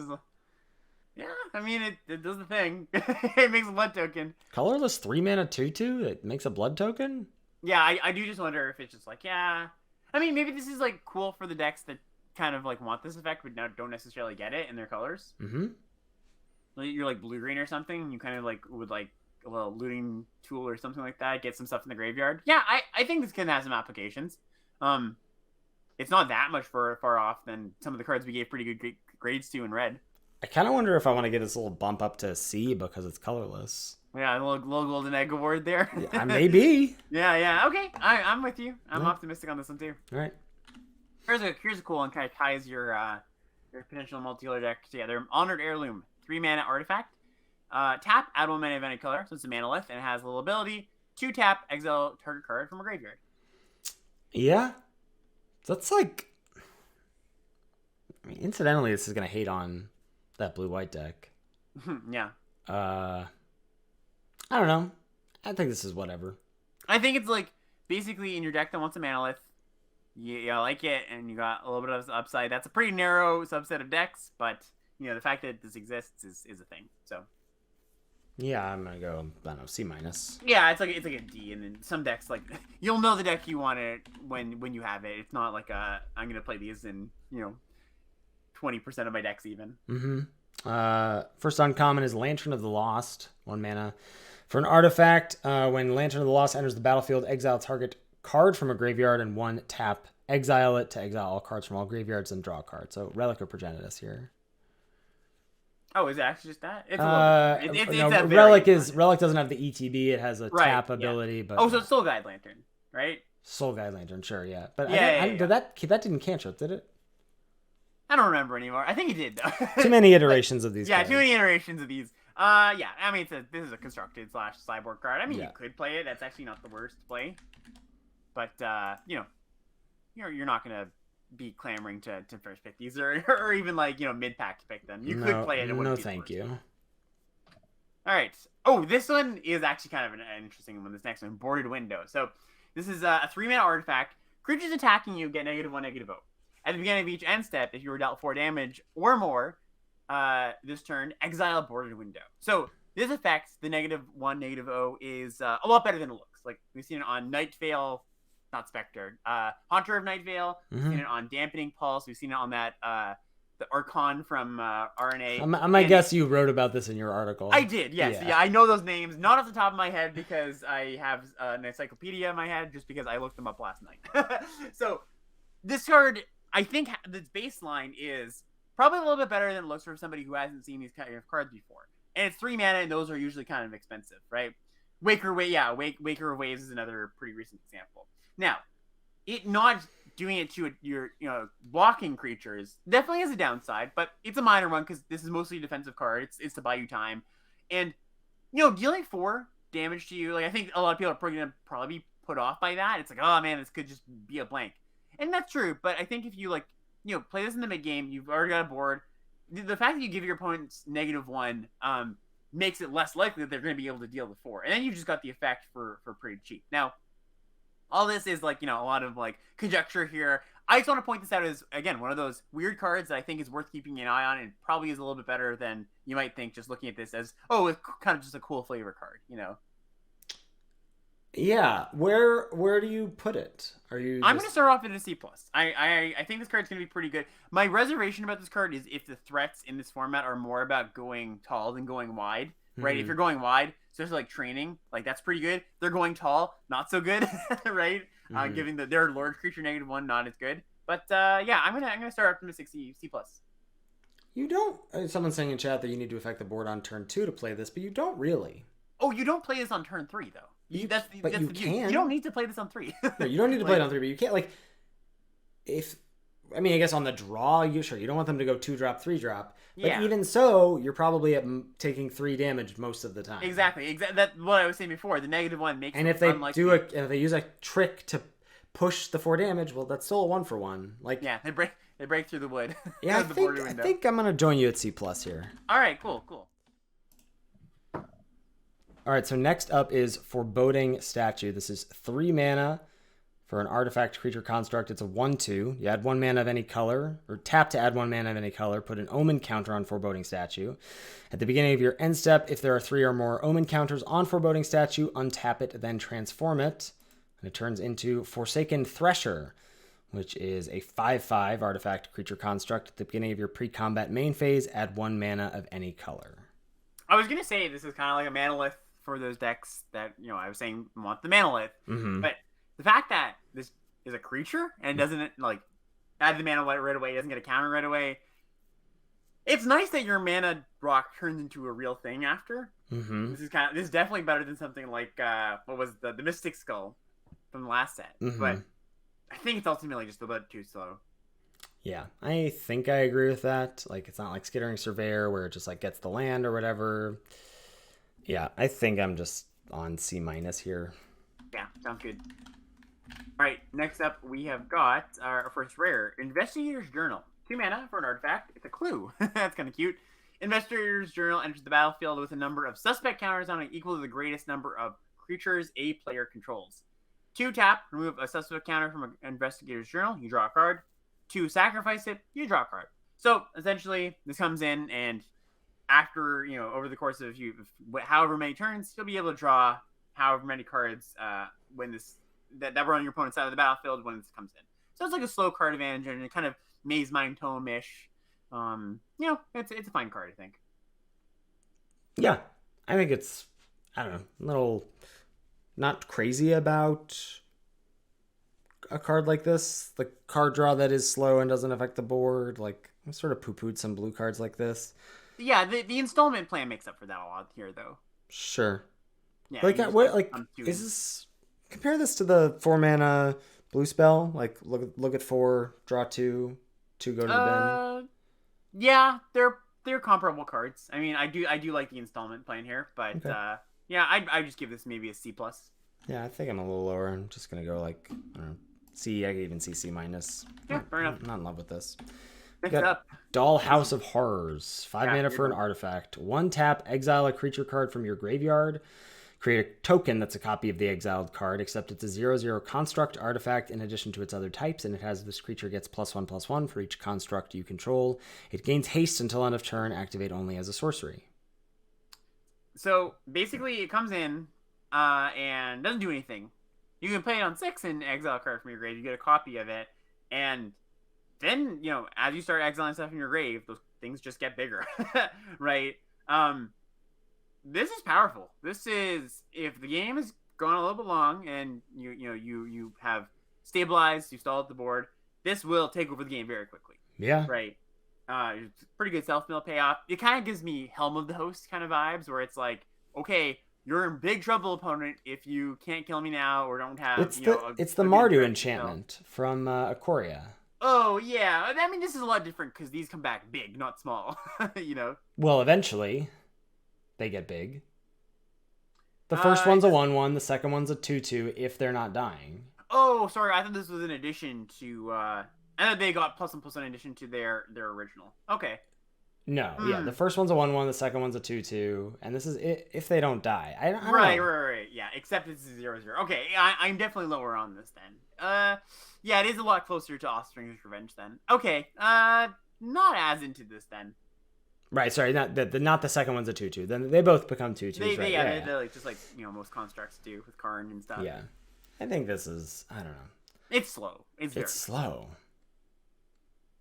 Yeah, I mean, it does the thing. It makes a blood token. Colorless 3 mana 2/2 that makes a blood token? Yeah, I do just wonder if it's just like, yeah. I mean, maybe this is like cool for the decks that kind of like want this effect but don't necessarily get it in their colors. Mm-hmm. Like, you're like blue-green or something, and you kind of like would like a little looting tool or something like that, get some stuff in the graveyard. Yeah, I think this can have some applications. It's not that much far off than some of the cards we gave pretty good grades to in red. I kind of wonder if I want to get this little bump up to C because it's colorless. Yeah, a little golden egg award there. Yeah, maybe. Yeah. Okay, I'm with you. I'm optimistic on this one too. All right. Here's a cool one. Kind of ties your potential multi-color deck together. Honored Heirloom, 3 mana artifact. Tap, add 1 mana of any color, so it's a manalith, and it has a little ability. 2 tap, exile target card from a graveyard. Yeah, that's like. I mean, incidentally, this is gonna hate on that blue-white deck. Yeah. I don't know. I think this is whatever. I think it's like basically in your deck that wants a manalith. You like it, and you got a little bit of upside. That's a pretty narrow subset of decks, but the fact that this exists is a thing. So. Yeah, I'm gonna go. I don't know, C-. Yeah, it's like a D, and then some decks like you'll know the deck you want it when you have it. It's not like I'm gonna play these in 20% of my decks even. Mm-hmm. First uncommon is Lantern of the Lost, 1 mana. For an artifact, when Lantern of the Lost enters the battlefield, exile target card from a graveyard and 1 tap. Exile it to exile all cards from all graveyards and draw a card. So Relic of Progenitus here. Oh, is it actually just that? It's Relic doesn't have the ETB. It has a tap ability, but so it's Soul Guide Lantern, right? Soul Guide Lantern, sure, yeah. But that didn't cantrip, did it? I don't remember anymore. I think it did though. Too many iterations of these. Yeah, too many iterations of these. Yeah. I mean, this is a constructed / cyborg card. I mean, you could play it. That's actually not the worst play. But you're not gonna be clamoring to first pick these or even like mid pack to pick them. You could play it. No, thank you. All right. Oh, this one is actually kind of an interesting one. This next one, Boarded Window. So this is a 3 mana artifact. Creatures attacking you get -1, -0. At the beginning of each end step, if you were dealt 4 damage or more this turn, exile Boarded Window. So this effect, the -1, -0, is a lot better than it looks. Like we've seen it on Nightveil, not Spectre, Haunter of Nightveil. We've seen it on Dampening Pulse. We've seen it on that the Archon from RNA. I might guess you wrote about this in your article. I did, yes. Yeah, I know those names, not off the top of my head because I have an encyclopedia in my head, just because I looked them up last night. So this card, I think the baseline is probably a little bit better than it looks for somebody who hasn't seen these kind of cards before. And it's 3 mana, and those are usually kind of expensive, right? Waker of Waves is another pretty recent example. Now, it not doing it to your blocking creatures definitely has a downside, but it's a minor one because this is mostly a defensive card. It's to buy you time, and dealing 4 damage to you. Like I think a lot of people are going to probably be put off by that. It's like, oh man, this could just be a blank, and that's true. But I think if you play this in the mid game, you've already got a board. the fact that you give your opponents -1 makes it less likely that they're going to be able to deal the 4. And then you've just got the effect for pretty cheap. Now, all this is like, a lot of like conjecture here. I just want to point this out as, again, one of those weird cards that I think is worth keeping an eye on, and probably is a little bit better than you might think just looking at this as, it's kind of just a cool flavor card, Yeah, where do you put it? I'm going to start off at a C+. I think this card's going to be pretty good. My reservation about this card is if the threats in this format are more about going tall than going wide, right? Mm-hmm. If you're going wide, especially like training, like that's pretty good. They're going tall, not so good, right? Mm-hmm. Giving their Lord Creature -1, not as good. But yeah, I'm gonna start optimistic C+. You don't. Someone's saying in chat that you need to affect the board on turn 2 to play this, but you don't really. Oh, you don't play this on turn 3 though. You can. You don't need to play this on 3. No, you don't need to play it on 3, but you can't like. I guess on the draw, you don't want them to go 2-drop, 3-drop. But even so, you're probably taking 3 damage most of the time. Exactly. That's what I was saying before. The -1 makes. And if they if they use a trick to push the 4 damage, well, that's still a 1-for-1. Like they break through the wood. Yeah, I think I'm gonna join you at C+ here. All right, cool. All right, so next up is Foreboding Statue. This is 3 mana for an artifact creature construct. It's a 1/2. You add 1 mana of any color, or tap to add 1 mana of any color. Put an omen counter on Foreboding Statue. At the beginning of your end step, if there are 3 or more omen counters on Foreboding Statue, untap it, then transform it. And it turns into Forsaken Thresher, which is a 5/5 artifact creature construct. At the beginning of your pre-combat main phase, add 1 mana of any color. I was going to say this is kind of like a Manolith for those decks that, I was saying want the Manolith. Mm-hmm. But the fact that this is a creature and doesn't, like, add the mana right away, doesn't get a counter right away, it's nice that your mana rock turns into a real thing after. Mm-hmm. This is definitely better than something like, what was the Mystic Skull from the last set. Mm-hmm. But I think it's ultimately just a bit too slow. Yeah, I think I agree with that. Like, it's not like Skittering Surveyor where it just like gets the land or whatever. Yeah, I think I'm just on C- here. Yeah, sounds good. All right, next up we have got our first rare, Investigator's Journal. 2 mana for an artifact. It's a clue. That's kind of cute. Investigator's Journal enters the battlefield with a number of suspect counters on it equal to the greatest number of creatures a player controls. 2 tap, remove a suspect counter from an Investigator's Journal. You draw a card. 2 sacrifice it. You draw a card. So essentially, this comes in, and after over the course of however many turns, you'll be able to draw however many cards when that were on your opponent's side of the battlefield when this comes in. So it's like a slow card advantage, and it kind of Maze Mind Tome-ish. It's a fine card, I think. Yeah, I think it's, I don't know, a little not crazy about a card like this. The card draw that is slow and doesn't affect the board. Like, I sort of poo-pooed some blue cards like this. Yeah, the installment plan makes up for that a lot here, though. Sure. Yeah. Is this? Compare this to the 4 mana blue spell. Like, look at 4, draw 2, 2 go to the bin. Yeah, they're comparable cards. I mean, I do like the installment plan here, but okay. I just give this maybe a C+. Yeah, I think I'm a little lower. I'm just gonna go like, I don't know, C. I could even see C-. Yeah, fair enough. I'm not in love with this. Next up, Dollhouse of Horrors. 5 mana for an artifact. 1 tap, exile a creature card from your graveyard. Create a token that's a copy of the exiled card, except it's a 0/0 construct artifact in addition to its other types, and it has this creature gets +1/+1 for each construct you control. It gains haste until end of turn, activate only as a sorcery. So basically, it comes in and doesn't do anything. You can play it on 6 and exile a card from your grave. You get a copy of it, and then as you start exiling stuff from your grave, those things just get bigger, right? This is powerful. This is, if the game is going a little bit long and you have stabilized, you stalled the board, this will take over the game very quickly. Yeah. Right. It's pretty good self-mill payoff. It kind of gives me Helm of the Host kind of vibes, where it's like, okay, you're in big trouble, opponent, if you can't kill me now or don't have. It's the Mardu enchantment from Ikoria. Oh yeah, I mean this is a lot different because these come back big, not small. Well, eventually, they get big. The first one's a 1/1, the second one's a 2/2 if they're not dying. Oh, sorry, I thought this was in addition to. I thought they got +1/+1 in addition to their original. Okay. No, yeah, the first one's a 1/1, the second one's a 2/2, and this is if they don't die. I don't Right, know. right. Yeah, except it's 0/0. Okay, I'm definitely lower on this then. Yeah, it is a lot closer to Offspring's Revenge then. Okay, not as into this then. Right, sorry, not the second one's a 2/2. Then they both become 2/2s, right? They're like just like most constructs do with Karn and stuff. Yeah, I think this is, I don't know. It's slow. It's slow.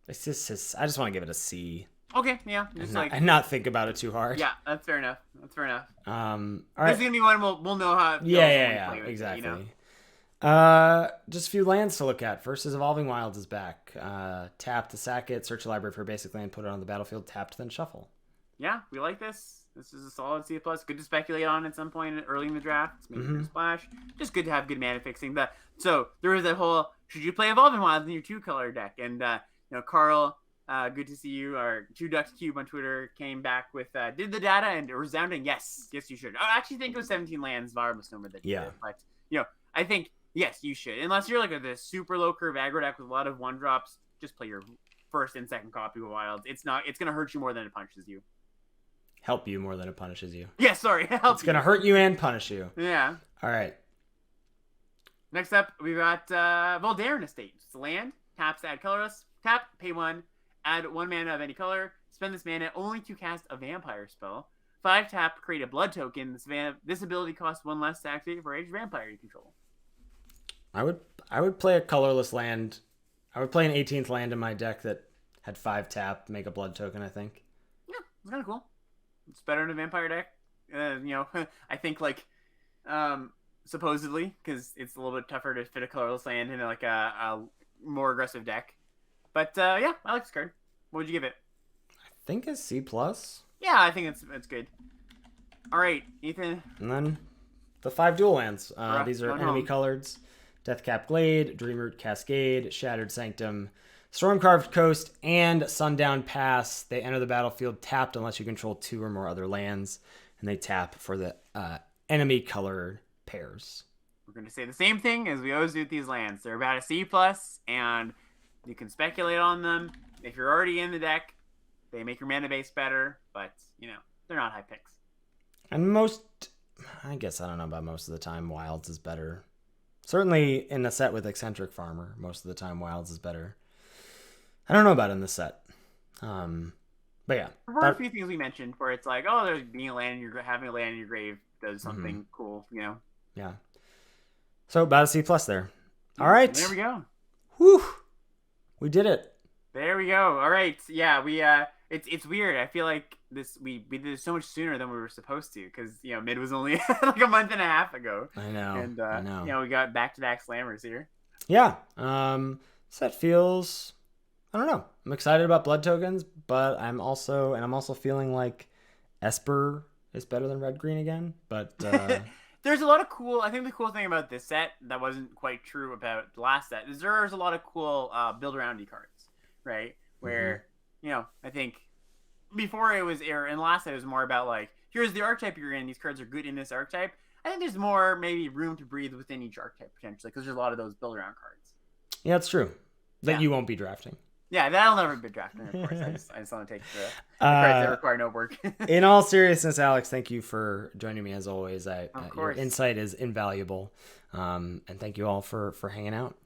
It's just I just want to give it a C. Okay, yeah, and not think about it too hard. Yeah, that's fair enough. All right. This is gonna be one we'll know how. Yeah, exactly. Just a few lands to look at. First is Evolving Wilds is back. Tap to sack it, search a library for a basic land, put it on the battlefield, tap to then shuffle. Yeah, we like this. This is a solid C+. Good to speculate on at some point early in the draft. It's maybe a splash. Just good to have good mana fixing. So there was that whole, should you play Evolving Wilds in your 2-color deck? And Carl, good to see you. Our 2DucksCube on Twitter came back with did the data and a resounding yes you should. I actually think it was 17 lands Var Misnomer that did it, but I think yes you should, unless you're like a super low curve aggro deck with a lot of 1-drops. Just play your first and second copy of Wilds. It's gonna hurt you more than it punishes you. Help you more than it punishes you. Yeah, sorry. It's gonna hurt you and punish you. Yeah. All right. Next up, we've got Voldaren Estate. It's a land. Taps to add colorless. Tap, pay 1. Add 1 mana of any color. Spend this mana only to cast a vampire spell. 5 tap, create a blood token. This ability costs 1 less to activate for each vampire you control. I would play a colorless land. I would play an 18th land in my deck that had 5 tap, make a blood token, I think. Yeah, it's kind of cool. It's better in a vampire deck. I think supposedly, because it's a little bit tougher to fit a colorless land in like a more aggressive deck. But yeah, I like this card. What would you give it? I think it's C+. Yeah, I think it's good. All right, Ethan. And then the 5 dual lands. These are enemy coloreds. Deathcap Glade, Dreamroot Cascade, Shattered Sanctum, Stormcarved Coast, and Sundown Pass. They enter the battlefield tapped unless you control 2 or more other lands, and they tap for the enemy colored pairs. We're going to say the same thing as we always do with these lands. They're about a C+, and you can speculate on them. If you're already in the deck, they make your mana base better, but, they're not high picks. And I guess I don't know about most of the time, Wilds is better. Certainly in a set with Eccentric Farmer, most of the time Wilds is better. I don't know about in this set. But yeah. There were a few things we mentioned where it's like, oh, there's having a land in your grave does something cool, Yeah. So about a C+ there. All right. There we go. Whew. We did it. There we go. All right. Yeah, we it's weird. I feel like we did this so much sooner than we were supposed to, because mid was only like a month and a half ago. I know. And I know. We got back-to-back slammers here. Yeah. Set feels, I don't know. I'm excited about blood tokens, but I'm also feeling like Esper is better than red green again. But there's a lot of cool. I think the cool thing about this set that wasn't quite true about the last set is there's a lot of cool build around y cards, right? Where I think before it was, or in the last set it was more about like, here's the archetype you're in. These cards are good in this archetype. I think there's more maybe room to breathe within each archetype potentially, because there's a lot of those build around cards. Yeah, it's true. That you won't be drafting. Yeah, that'll never be drafting, of course. I just want to take the cards that require no work. In all seriousness, Alex, thank you for joining me as always. Of course. Your insight is invaluable. And thank you all for hanging out.